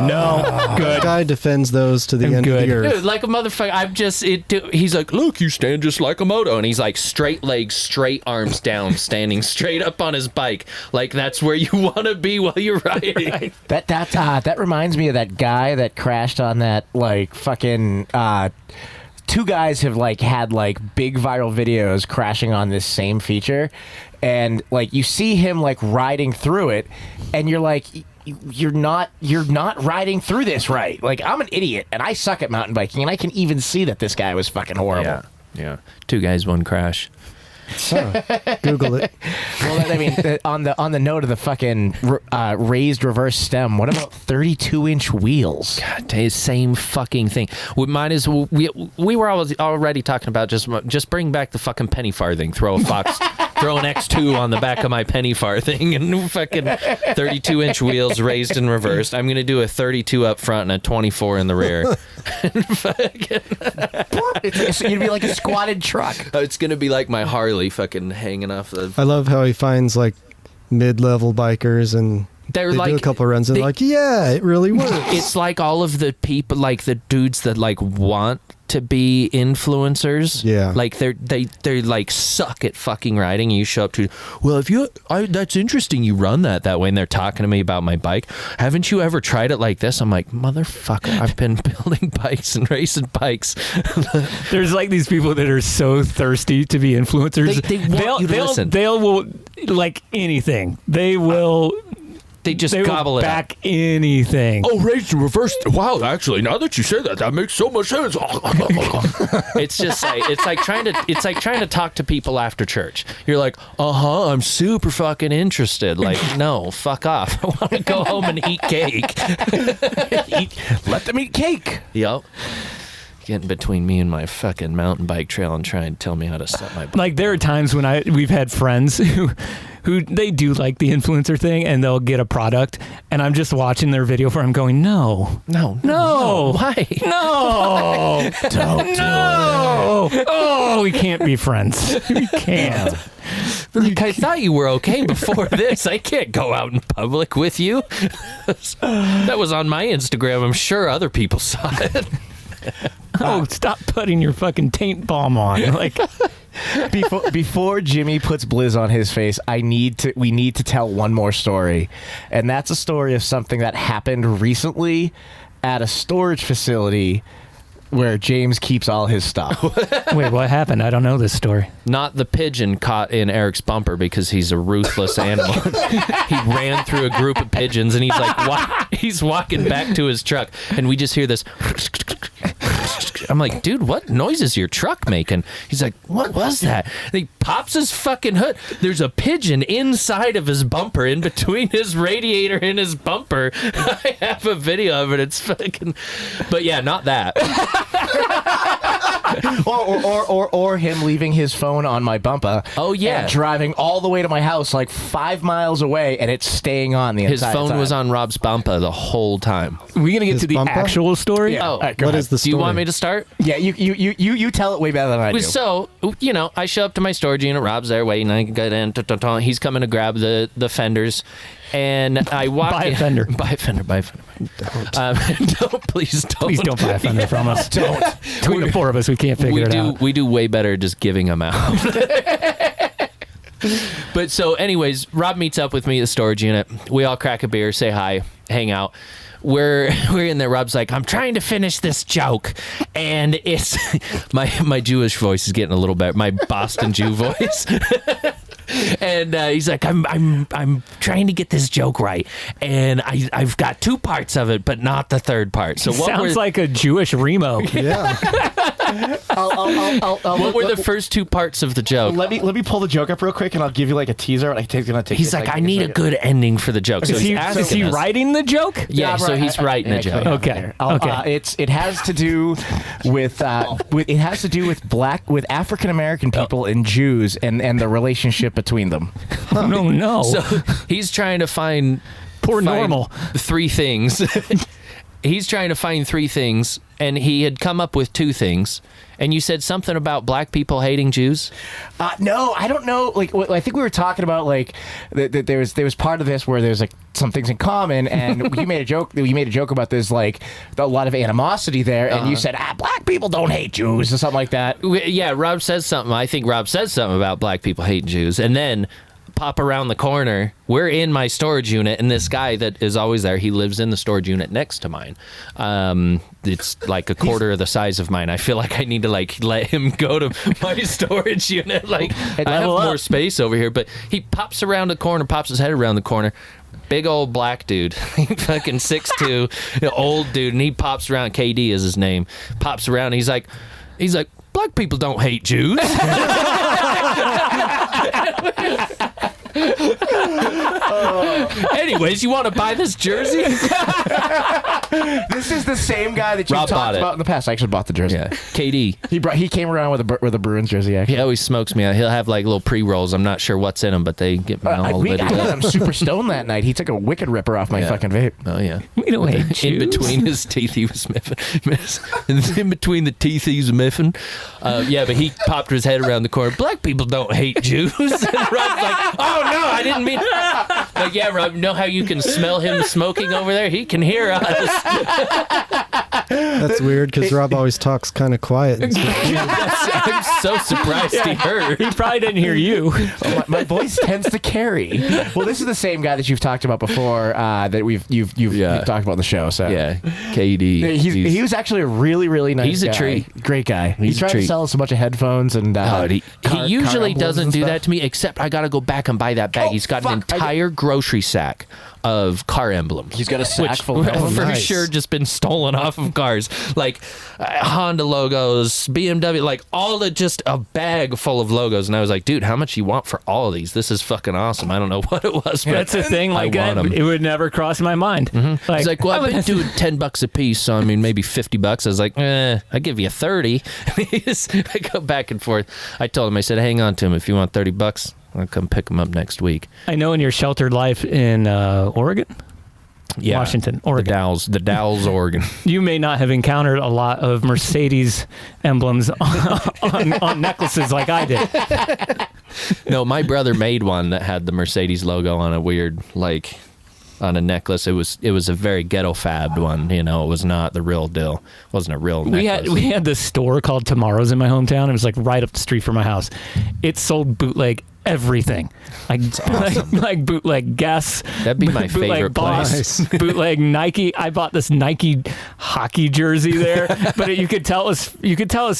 No. Good. The guy defends those to the end of the earth. Dude, like a motherfucker. He's like, look, you stand just like a moto. And he's like, straight legs, straight arms down, standing straight up on his bike. Like, that's where you want to be while you're riding. Right. That reminds me of that guy that crashed on that, like, fucking... 2 guys have, like, had, like, big viral videos crashing on this same feature. And, like, you see him, like, riding through it, and you're like, you're not riding through this right. Like, I'm an idiot, and I suck at mountain biking, and I can even see that this guy was fucking horrible. Yeah. 2 guys, 1 crash. So, Google it. Well, I mean, on the note of the fucking raised reverse stem, what about 32-inch wheels? God, same fucking thing. We might as well. We were already talking about just bring back the fucking penny farthing. Throw a fox, throw an X2 on the back of my penny farthing, and fucking 32-inch wheels raised and reversed. I'm gonna do a 32 up front and a 24 in the rear. It's gonna be like a squatted truck. It's gonna be like my Harley fucking hanging off the. I love how he finds like mid-level bikers and they like, do a couple runs and like, yeah, it really works. It's like all of the people, like the dudes that like want to be influencers. Yeah, like they like suck at fucking riding. You show up to, well, if you, that's interesting. You run that way, and they're talking to me about my bike. Haven't you ever tried it like this? I'm like, motherfucker, I've been building bikes and racing bikes. There's like these people that are so thirsty to be influencers. They want you to listen. They will like anything. They will. They gobble it back anything. Oh, raised and reversed. Wow, actually, now that you say that makes so much sense. It's just like it's like trying to talk to people after church. You're like, I'm super fucking interested. Like, no, fuck off. I want to go home and eat cake. Let them eat cake. Yep. Getting between me and my fucking mountain bike trail and trying to tell me how to set my bike. Like, there are times when we've had friends who they do like the influencer thing, and they'll get a product, and I'm just watching their video for them going, no, why? No, don't do it. Oh, we can't be friends. We can't. Like, I thought you were okay before this. I can't go out in public with you. That was on my Instagram. I'm sure other people saw it. Oh, stop putting your fucking taint balm on. Like, before Jimmy puts Blizz on his face, we need to tell one more story, and that's a story of something that happened recently at a storage facility where James keeps all his stuff. Wait, what happened? I don't know this story. Not the pigeon caught in Eric's bumper because he's a ruthless animal. He ran through a group of pigeons, and he's like, he's walking back to his truck, and we just hear this. I'm like, dude, what noise is your truck making? He's like, what was that? And he pops his fucking hood. There's a pigeon inside of his bumper, in between his radiator and his bumper. I have a video of it. It's fucking, but yeah, not that. or him leaving his phone on my bumper. Oh yeah, and driving all the way to my house like 5 miles away, and it's staying on the entire time. His phone was on Rob's bumper the whole time. Are we gonna get to the actual story? Yeah. What is the story? Do you want me to start? Yeah, you tell it way better than I do. So, I show up to my storage unit. Rob's there waiting. I get in. He's coming to grab the fenders. And I walk Buy a fender. Buy a fender. Please don't buy a fender from us. Don't. Between the 4 of us, we can't figure it out. We do way better just giving them out. But so, anyways, Rob meets up with me at the storage unit. We all crack a beer, say hi, hang out. We're in there. Rob's like, I'm trying to finish this joke, and it's my Jewish voice is getting a little better. My Boston Jew voice. And he's like, I'm trying to get this joke right, and I've got 2 parts of it, but not the 3rd part. So what sounds like a Jewish Remo. Yeah. What were the first 2 parts of the joke? Let me pull the joke up real quick, and I'll give you like a teaser. He's like, I need a good ending for the joke. So is he writing the joke? Yeah, so he's writing the joke. Okay. It has to do with African American people and Jews and the relationship between them. No. So he's trying to find normal 3 things. He's trying to find 3 things, and he had come up with 2 things. And you said something about black people hating Jews? No, I don't know. Like, I think we were talking about like there was part of this where there's like some things in common, and you made a joke. We made a joke about there's like a lot of animosity there, and you said black people don't hate Jews or something like that. Yeah, Rob says something. I think Rob says something about black people hating Jews, and then pop around the corner. We're in my storage unit, and this guy that is always there, he lives in the storage unit next to mine. It's like a quarter of the size of mine. I feel like I need to like let him go to my storage unit. Like, I have more space over here, but he pops around the corner, pops his head around the corner. Big old black dude, fucking 6'2", old dude, and he pops around. KD is his name. Pops around. And he's like, black people don't hate Jews. Anyways, you want to buy this jersey? This is the same guy that you Rob talked bought it. about in the past. I actually bought the jersey. Yeah, KD. He came around with a Bruins jersey. Actually, he always smokes me out. He'll have like little pre-rolls. I'm not sure what's in them, but they get me all I lit got up. him super stoned that night. He took a wicked ripper off my fucking vape. Oh yeah. We don't hate In Jews. between his teeth, he was miffing. In between the teeth, he was miffing. Yeah, but he popped his head around the corner. Black people don't hate Jews. And Rob's like, oh no, I didn't mean. Like, yeah, Rob, know how you can smell him smoking over there? He can hear us. That's weird because Rob always talks kind of quiet. I'm so surprised he heard. He probably didn't hear you. Oh, my voice tends to carry. Well, this is the same guy that you've talked about before. That you've talked about on the show. So yeah, KD. He was actually a really nice. He's a guy. treat. Great guy. He tried to sell us a bunch of headphones and. He usually doesn't do stuff. that to me, except I got to go back and buy that bag. He's got an entire grocery sack of car emblems. He's got a sack which full of emblems. for Nice. sure just been stolen off of cars, like Honda logos, BMW, like just a bag full of logos. And I was like, dude, how much you want for all of these? This is fucking awesome. I don't know what it was, but That's the thing. Like, I want 'em. it would never cross my mind. Mm-hmm. He's like, well, I've been doing $10 a piece, so I mean, maybe $50. I was like, I give you 30. I go back and forth. I told him, I said, hang on to him. If you want $30, I'll come pick them up next week. I know in your sheltered life in Oregon? Yeah, Washington, Oregon. The Dalles, Oregon. You may not have encountered a lot of Mercedes emblems on necklaces like I did. No, my brother made one that had the Mercedes logo on a weird, like, on a necklace. It was a very ghetto fabbed one. You know, it was not the real deal. It wasn't a real necklace. We had this store called Tomorrow's in my hometown. It was like right up the street from my house. It sold bootleg everything, like bootleg Guess. That'd be my favorite Boss, place. Bootleg Nike. I bought this Nike hockey jersey there, but you could tell it's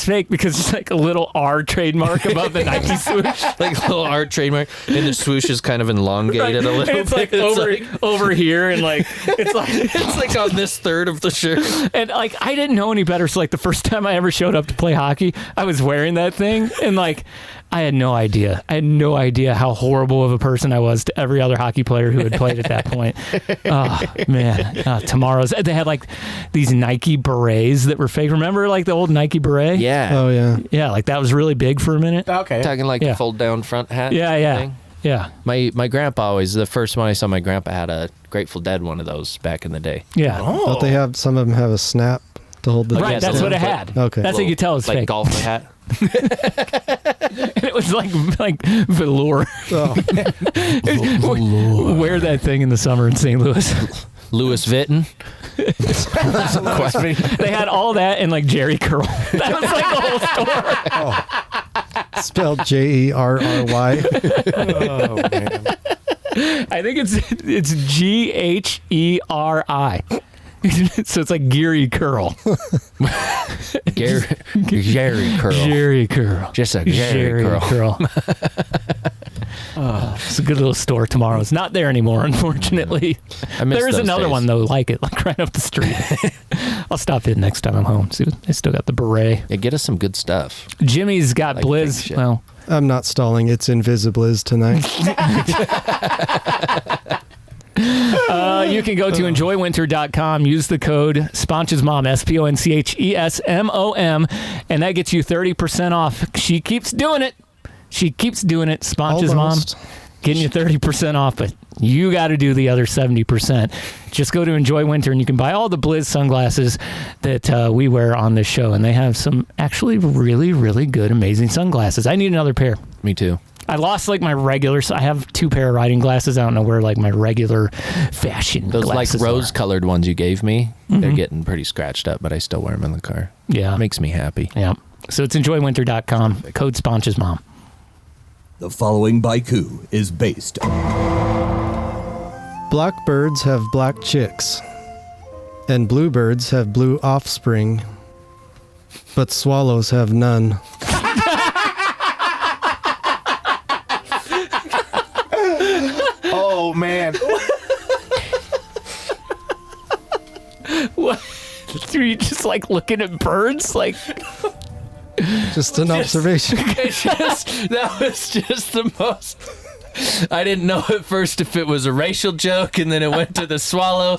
fake because it's like a little R trademark above the Nike swoosh, like a little R trademark, and the swoosh is kind of elongated a little and it's bit. like over here, and like it's like on this third of the shirt. And like I didn't know any better, so like the first time I ever showed up to play hockey, I was wearing that thing, and like I had no idea. I had no idea how horrible of a person I was to every other hockey player who had played at that point. Oh, man. Tomorrow's. They had like these Nike berets that were fake. Remember like the old Nike beret? Yeah. Oh, yeah. Yeah, like that was really big for a minute. Okay. Talking like the fold down front hat. Yeah. thing. Yeah. My grandpa always, the first one I saw, my grandpa had a Grateful Dead one of those back in the day. Yeah. Don't they have, some of them have a snap to hold the... Right, that's what it had. Okay. That's how you tell it's like fake. golf hat. And it was like velour. Oh. Wear that thing in the summer in St. Louis. Louis Vuitton. They had all that and like Jerry curl. That was like the whole store. Oh. Spelled Jerry. Oh man. I think it's Gheeri. So it's like Gary Curl. Gary Curl. Jerry Curl. Just a Jerry Curl. It's a good little store tomorrow. It's not there anymore, unfortunately. I miss There is those another days. one, though, like it, like right up the street. I'll stop in next time I'm home. See, I still got the beret. Yeah, get us some good stuff. Jimmy's got Like Blizz. fake shit. Well, I'm not stalling. It's Invisibliz tonight. you can go to enjoywinter.com, use the code SponchesMom, SPONCHESMOM, and that gets you 30% off. She keeps doing it. Sponch's Almost. Mom, getting you 30% off, but you got to do the other 70%. Just go to Enjoy Winter, and you can buy all the Blizz sunglasses that we wear on this show, and they have some actually really, really good, amazing sunglasses. I need another pair. Me too. I lost like my regular. I have 2 pair of riding glasses. I don't know where like my regular fashion Those like glasses rose-colored ones you gave me, they're getting pretty scratched up, but I still wear them in the car. Yeah. Makes me happy. Yeah. So it's enjoywinter.com. Code SponchesMom. The following baiku is based Blackbirds have black chicks, and bluebirds have blue offspring, but swallows have none. Oh man. Were you just like looking at birds? Like, just an observation. That was just the most. I didn't know at first if it was a racial joke, and then it went to the swallow.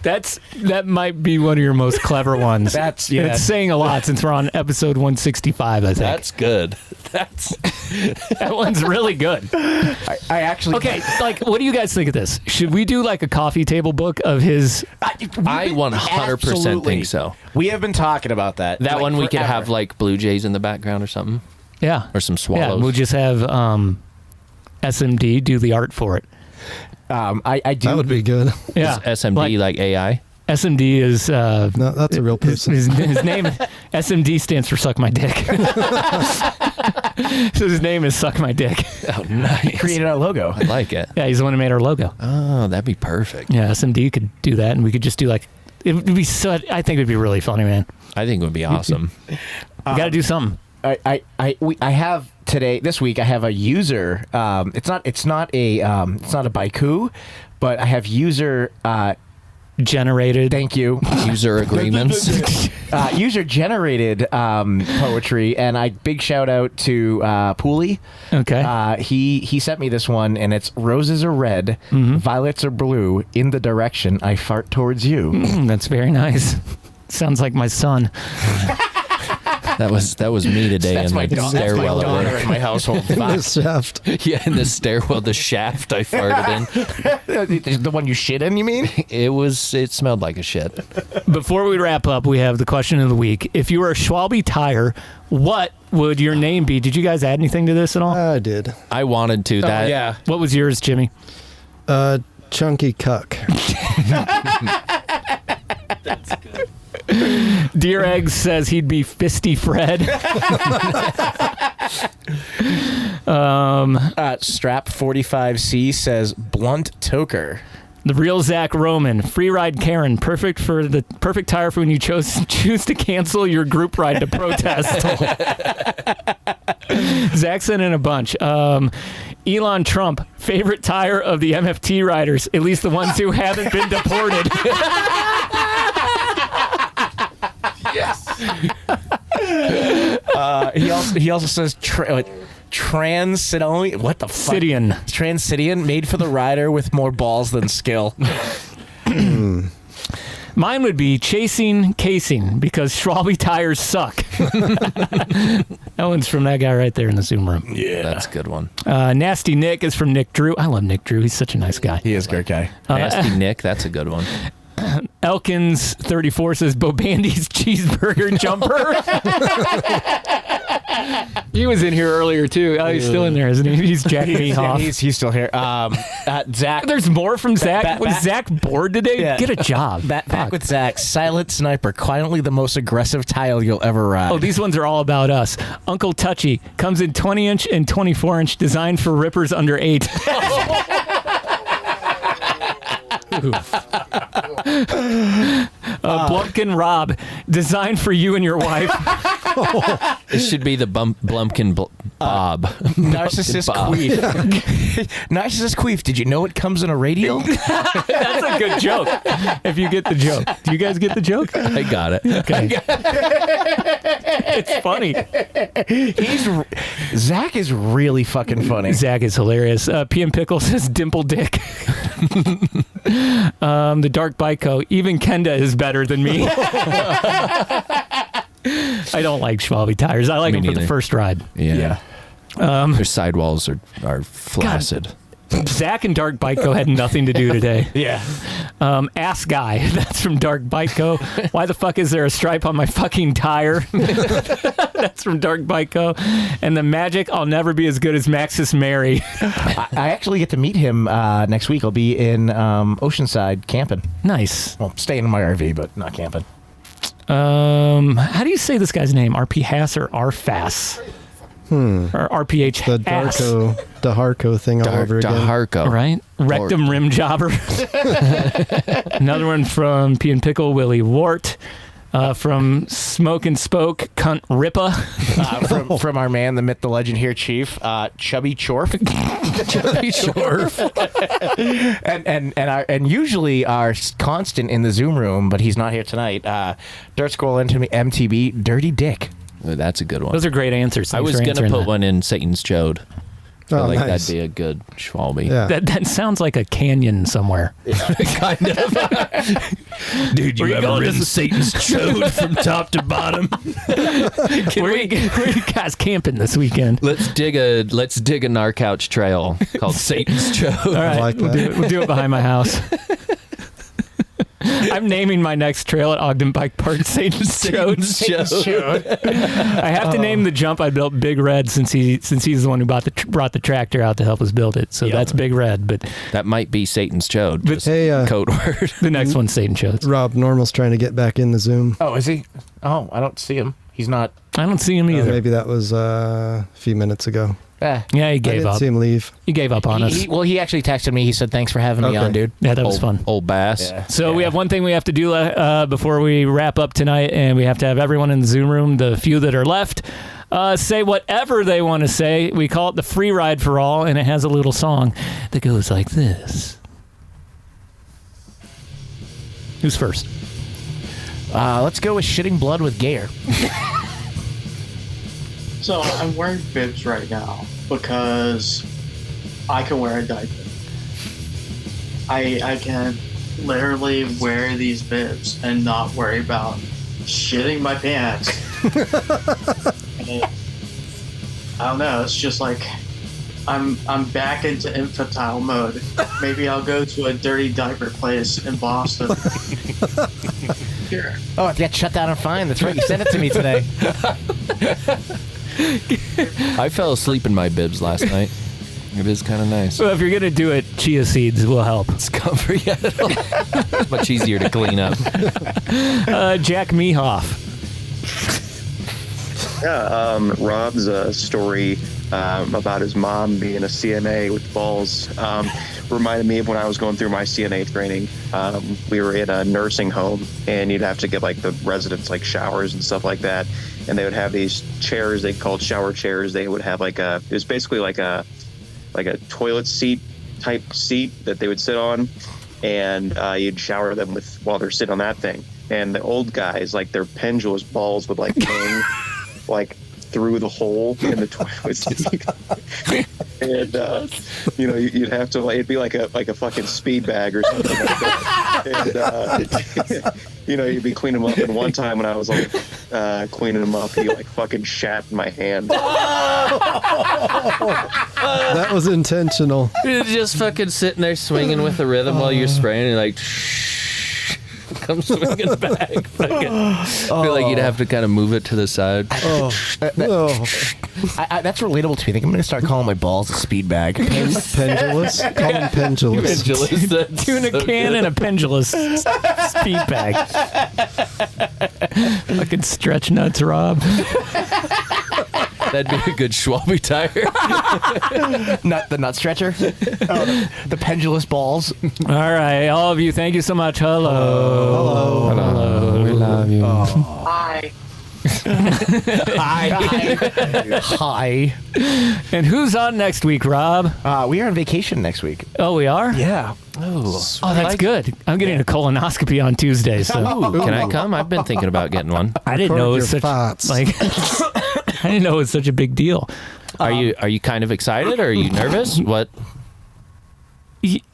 That might be one of your most clever ones. It's saying a lot since we're on episode 165. I think that's good. That one's really good. I actually like. What do you guys think of this? Should we do like a coffee table book of his? I 100% think so. We have been talking about that. That like, one we could forever. have like Blue Jays in the background or something. Yeah, or some swallows. Yeah, we'll just have SMD do the art for it. I do. That would be good. Yeah, Is SMD like AI? SMD is no, that's a real person. His name SMD stands for Suck My Dick. So his name is Suck My Dick. Oh, nice. Created our logo. I like it. Yeah, he's the one who made our logo. Oh, that'd be perfect. Yeah, SMD could do that, and we could just do like it would be so. I think it'd be really funny, man. I think it would be awesome. We got to do something. I have today this week. I have a user. It's not a baiku, but I have user generated. Thank you. User agreements. User generated poetry, and big shout out to Pooley. Okay. He sent me this one, and it's roses are red, violets are blue. In the direction I fart towards you. That's very nice. Sounds like my son. That was me today in the stairwell that's my daughter in my household. In the shaft. Yeah, in the stairwell, the shaft I farted in. The one you shit in, you mean? It smelled like a shit. Before we wrap up, we have the question of the week. If you were a Schwalbe tire, what would your name be? Did you guys add anything to this at all? I did. I wanted to. Yeah. What was yours, Jimmy? Chunky Cuck. That's good. Deer Eggs says he'd be Fisty Fred. Strap 45C says blunt toker. The real Zach Roman, Freeride Karen, perfect tire for when you choose to cancel your group ride to protest. Zach sent in a bunch. Elon Trump, favorite tire of the MFT riders, at least the ones who haven't been deported. Yes. He also says Transidian. What the fuck? Transidian, made for the rider with more balls than skill. Mine would be chasing casing because Schwalbe tires suck. That one's from that guy right there in the Zoom room. Yeah, that's a good one. Nasty Nick is from Nick Drew. I love Nick Drew. He's such a nice guy. He is a great guy. Nasty Nick, that's a good one. Elkins 34 says Bobandy's cheeseburger jumper. He was in here earlier too. Oh, he's still in there, isn't he? He's Jack Mehoff. He's still here. Zach. There's more from Zach. Was Zach bored today? Yeah. Get a job. Back with Zach. Silent Sniper. Quietly the most aggressive tile you'll ever ride. Oh, these ones are all about us. Uncle Touchy comes in 20-inch and 24-inch, designed for rippers under 8. Blumpkin Rob, designed for you and your wife. It should be the Blumpkin Bob. Narcissist Queef. Narcissist Queef, did you know it comes in a radial? That's a good joke. If you get the joke. Do you guys get the joke? I got it. Okay. It's funny. Zach is really fucking funny. Zach is hilarious. PM Pickle says dimple dick. The Dark Bico, even Kenda is better than me. I don't like Schwalbe tires. I like them for the first ride. Yeah. Their sidewalls are flaccid. God. Zach and Dark Bico had nothing to do today. Yeah. Ass Guy, that's from Dark Bico. Why the fuck is there a stripe on my fucking tire? That's from Dark Bico. And the Magic, I'll never be as good as Maxis Mary. I actually get to meet him next week. I'll be in Oceanside camping. Nice. Well, staying in my RV, but not camping. How do you say this guy's name? RP Hass or RFAS? Or RPH. The Darko thing all over again. Darko. Right? Rectum Rim Jobber. Another one from P and Pickle, Willie Wart. from Smoke and Spoke, Cunt Rippa. From our man, the myth, the legend here, Chief, Chubby Chorf. Chubby Chorf. and usually our constant in the Zoom room, but he's not here tonight. Dirt Scroll MTB, Dirty Dick. Oh, that's a good one. Those are great answers. I was going to put one in Satan's Chode. I feel like nice. that'd be a good Schwalbe. Yeah. That sounds like a canyon somewhere. Kind of. Dude, you ever ridden Satan's Chode from top to bottom? Where are you guys camping this weekend? Let's dig a Gnar Couch trail called Satan's Chode. All right, like we'll do it behind my house. I'm naming my next trail at Ogden Bike Park Satan's Chode. I have to name the jump I built Big Red since he's the one who brought the tractor out to help us build it. So that's Big Red. But that might be Satan's Chode. But hey, code word. The next one's Satan Chode. Rob Normal's trying to get back in the Zoom. Oh, is he? Oh, I don't see him. He's not. I don't see him either. Maybe that was a few minutes ago. Yeah, he gave up. I didn't see him leave. He gave up on us. He actually texted me. He said, "Thanks for having me on, dude." Yeah, that was fun. Old bass. Yeah. So we have one thing we have to do before we wrap up tonight, and we have to have everyone in the Zoom room, the few that are left, say whatever they want to say. We call it the Freeride for all, and it has a little song that goes like this. Who's first? Let's go with Shitting Blood with Gayer. So I'm wearing bibs right now because I can wear a diaper. I can literally wear these bibs and not worry about shitting my pants. And I don't know. It's just like I'm back into infantile mode. Maybe I'll go to a dirty diaper place in Boston. Sure. Oh, I got shut down and fine. That's right. You sent it to me today. I fell asleep in my bibs last night. It is kind of nice. Well, if you're gonna do it, chia seeds will help. It's comfort. Much easier to clean up. Jack Mehoff. Yeah, Rob's story about his mom being a CNA with balls reminded me of when I was going through my CNA training. We were in a nursing home, and you'd have to get like the residents like showers and stuff like that. And they would have these chairs they called shower chairs. They would have it was basically like a toilet seat type seat that they would sit on, and you'd shower them with while they're sitting on that thing. And the old guys, like their pendulous balls would like hang like through the hole in the toilet seat. And you'd have to it'd be like a fucking speed bag or something like that. And you'd be cleaning them up. And one time when I was like cleaning them up, he like fucking shat in my hand. That was intentional. You're just fucking sitting there swinging with the rhythm while you're spraying, and like come swinging back. Fucking, I feel like you'd have to kind of move it to the side. That's relatable to me. I think I'm going to start calling my balls a speed bag. Pendulous? Call them pendulous. Tuna can and a pendulous speed bag. Fucking stretch nuts, Rob. That'd be a good Schwalbe tire. The nut stretcher. The pendulous balls. All right, all of you, thank you so much. Hello. Hello. We love you. Hi. Hi. And who's on next week, Rob? We are on vacation next week. Oh, we are? Yeah. Oh, that's good. I'm getting a colonoscopy on Tuesday. So Can I come? I've been thinking about getting one. I didn't know it was such I didn't know it was such a big deal. Are you kind of excited, or are you nervous? What?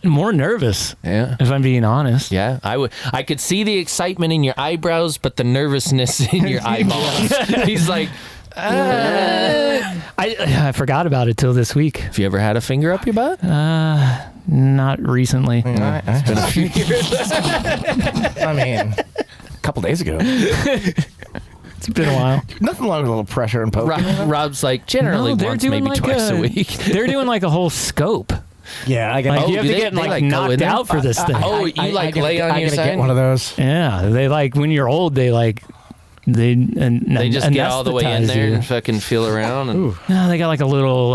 More nervous. Yeah. If I'm being honest. Yeah, I could see the excitement in your eyebrows, but the nervousness in your eyeballs. He's like, I forgot about it till this week. Have you ever had a finger up your butt? Not recently. It's been a few years. I mean, a couple days ago. It's been a while. Nothing wrong with a little pressure and poke. Rob's like, generally once, maybe twice a week. They're doing like a whole scope. Yeah, I got. You have to get knocked out for this thing. You lay on your side? Get one of those. Yeah, they when you're old, they just get all the way in there and fucking feel around. And no, they got like a little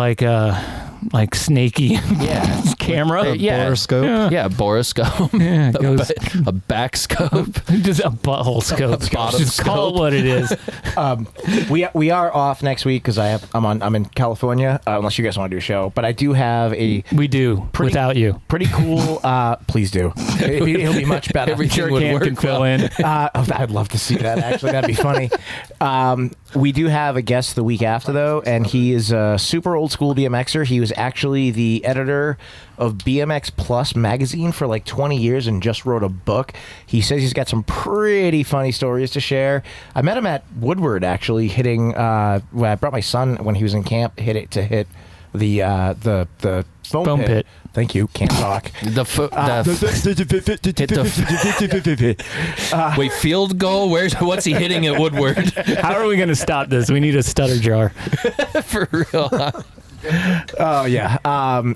like snaky camera. Boroscope. Yeah, boroscope. Yeah, it goes a back scope. just a butthole scope. Just call it what it is. We are off next week because I'm in California. Unless you guys want to do a show, but I do have We do without you. Pretty cool. Please do. It'll be much better. Everything would work can fill in. I'd love to see that. Actually, that'd be funny. We do have a guest the week after though, and he is a super old school BMXer. He was actually the editor of BMX Plus magazine for like 20 years and just wrote a book. He says he's got some pretty funny stories to share. I met him at Woodward actually hitting. Well, I brought my son when he was in camp. Hit the foam pit. Thank you. Can't talk. Wait, field goal? What's he hitting at Woodward? How are we going to stop this? We need a stutter jar. For real. Oh yeah.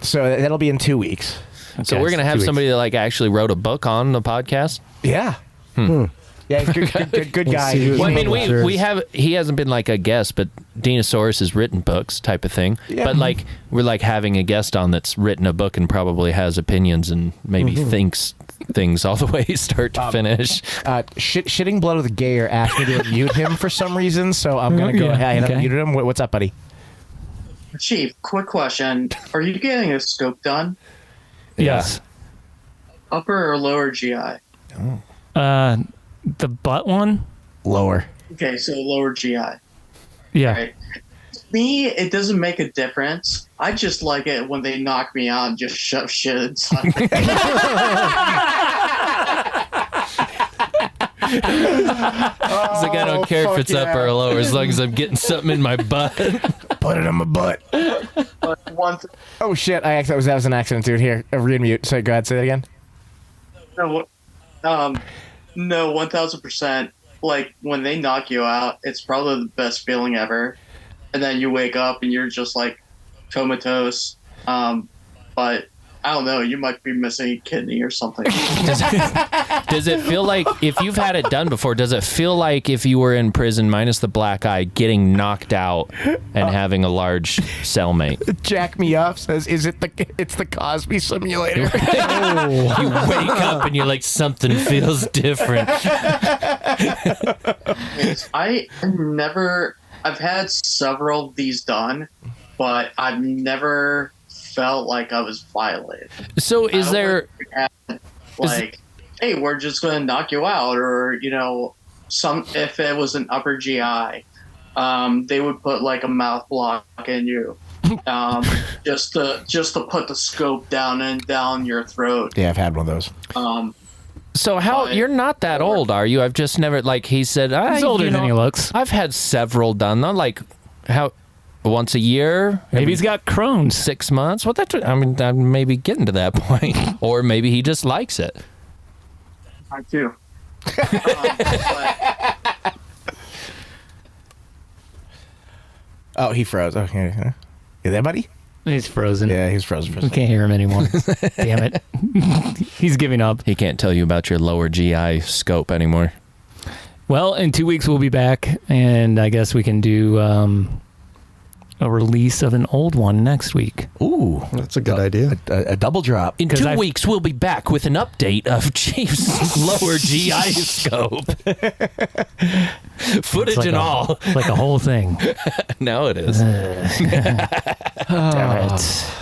So that'll be in 2 weeks. So we're gonna have somebody that like actually wrote a book on the podcast. Yeah. Yeah, he's good guy. Well, I mean, he hasn't been like a guest, but Dinosaurus has written books type of thing. Yeah. But like we're like having a guest on that's written a book and probably has opinions and maybe thinks things all the way start to finish. Shitting Blood of the Gayer asked me to mute him for some reason, so I'm gonna go ahead and mute him. What's up, buddy? Chief, quick question. Are you getting a scope done? Yes. Upper or lower GI? The butt one? Lower. Okay, so lower GI. Yeah. Right. Me, it doesn't make a difference. I just like it when they knock me out and just shove shit inside. It's like I don't care if it's up or lower as long as I'm getting something in my butt. Put it in my butt. Oh shit! That was an accident, dude. Here, re-unmute. So go ahead, say that again. No, 1000%. Like when they knock you out, it's probably the best feeling ever. And then you wake up and you're just like comatose. But I don't know, you might be missing a kidney or something. Does it feel like, if you've had it done before, does it feel like if you were in prison minus the black eye, getting knocked out and having a large cellmate? Jack Me Up says, it's the Cosby simulator. You wake up and you're like, something feels different. I've had several of these done, but I've never felt like I was violated. So is there like, hey, we're just going to knock you out, or if it was an upper GI, they would put like a mouth block in you, just to put the scope down your throat. Yeah, I've had one of those. So you're not that old, are you? I've just never, like he said, he's older than he looks. I've had several done. Not like once a year. Maybe he's got Crohn's. 6 months. Well, I'm maybe getting to that point, or maybe he just likes it. I do. Oh, he froze. Okay, you there, buddy? He's frozen. Yeah, he's frozen. We can't hear him anymore. Damn it. He's giving up. He can't tell you about your lower GI scope anymore. Well, in 2 weeks we'll be back, and I guess we can do a release of an old one next week. Ooh, that's a good idea. A double drop. In 2 weeks, we'll be back with an update of Chief's lower GI scope. Footage and all. It's like a whole thing. Now it is. Damn it.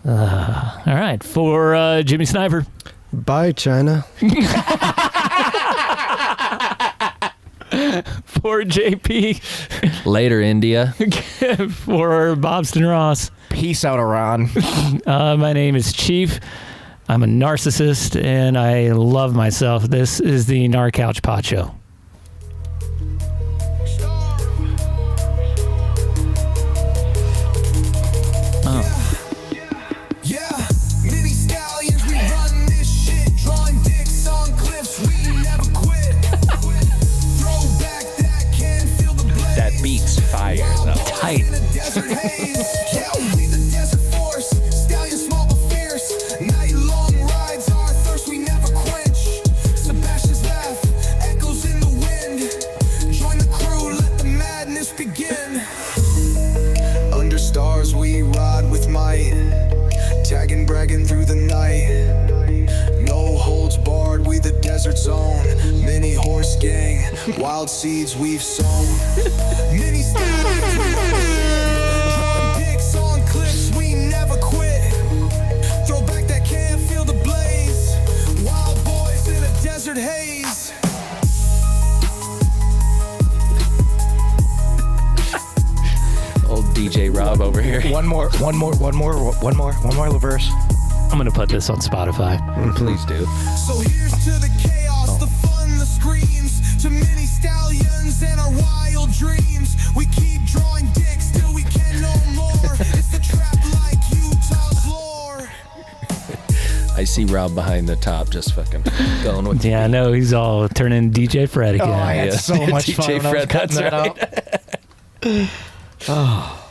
All right. For Jimmy Sniper. Bye, China. For JP. Later, India. For Bobston Ross. Peace out, Iran. My name is Chief. I'm a narcissist, and I love myself. This is the Gnar Couch Podshow. Beats fire though. Tight. Sebastian's laugh echoes in the wind. Join the crew, let the madness begin. Under stars we ride with might. Wild seeds we've sown. Many styles we drawing dicks on cliffs, we never quit. Throw back that can, feel the blaze. Wild boys in a desert haze. Old DJ Rob over here. One more verse. I'm gonna put this on Spotify. Please do. So here's to the chaos, the fun, the screams. To many stallions and our wild dreams. We keep drawing dicks till we can no more. It's the trap like Utah's lore. I see Rob behind the top just fucking going with Yeah, I know. He's all turning DJ Fred again. Oh, I had so much fun DJ when I was Fred, cutting that's that right. out. Oh.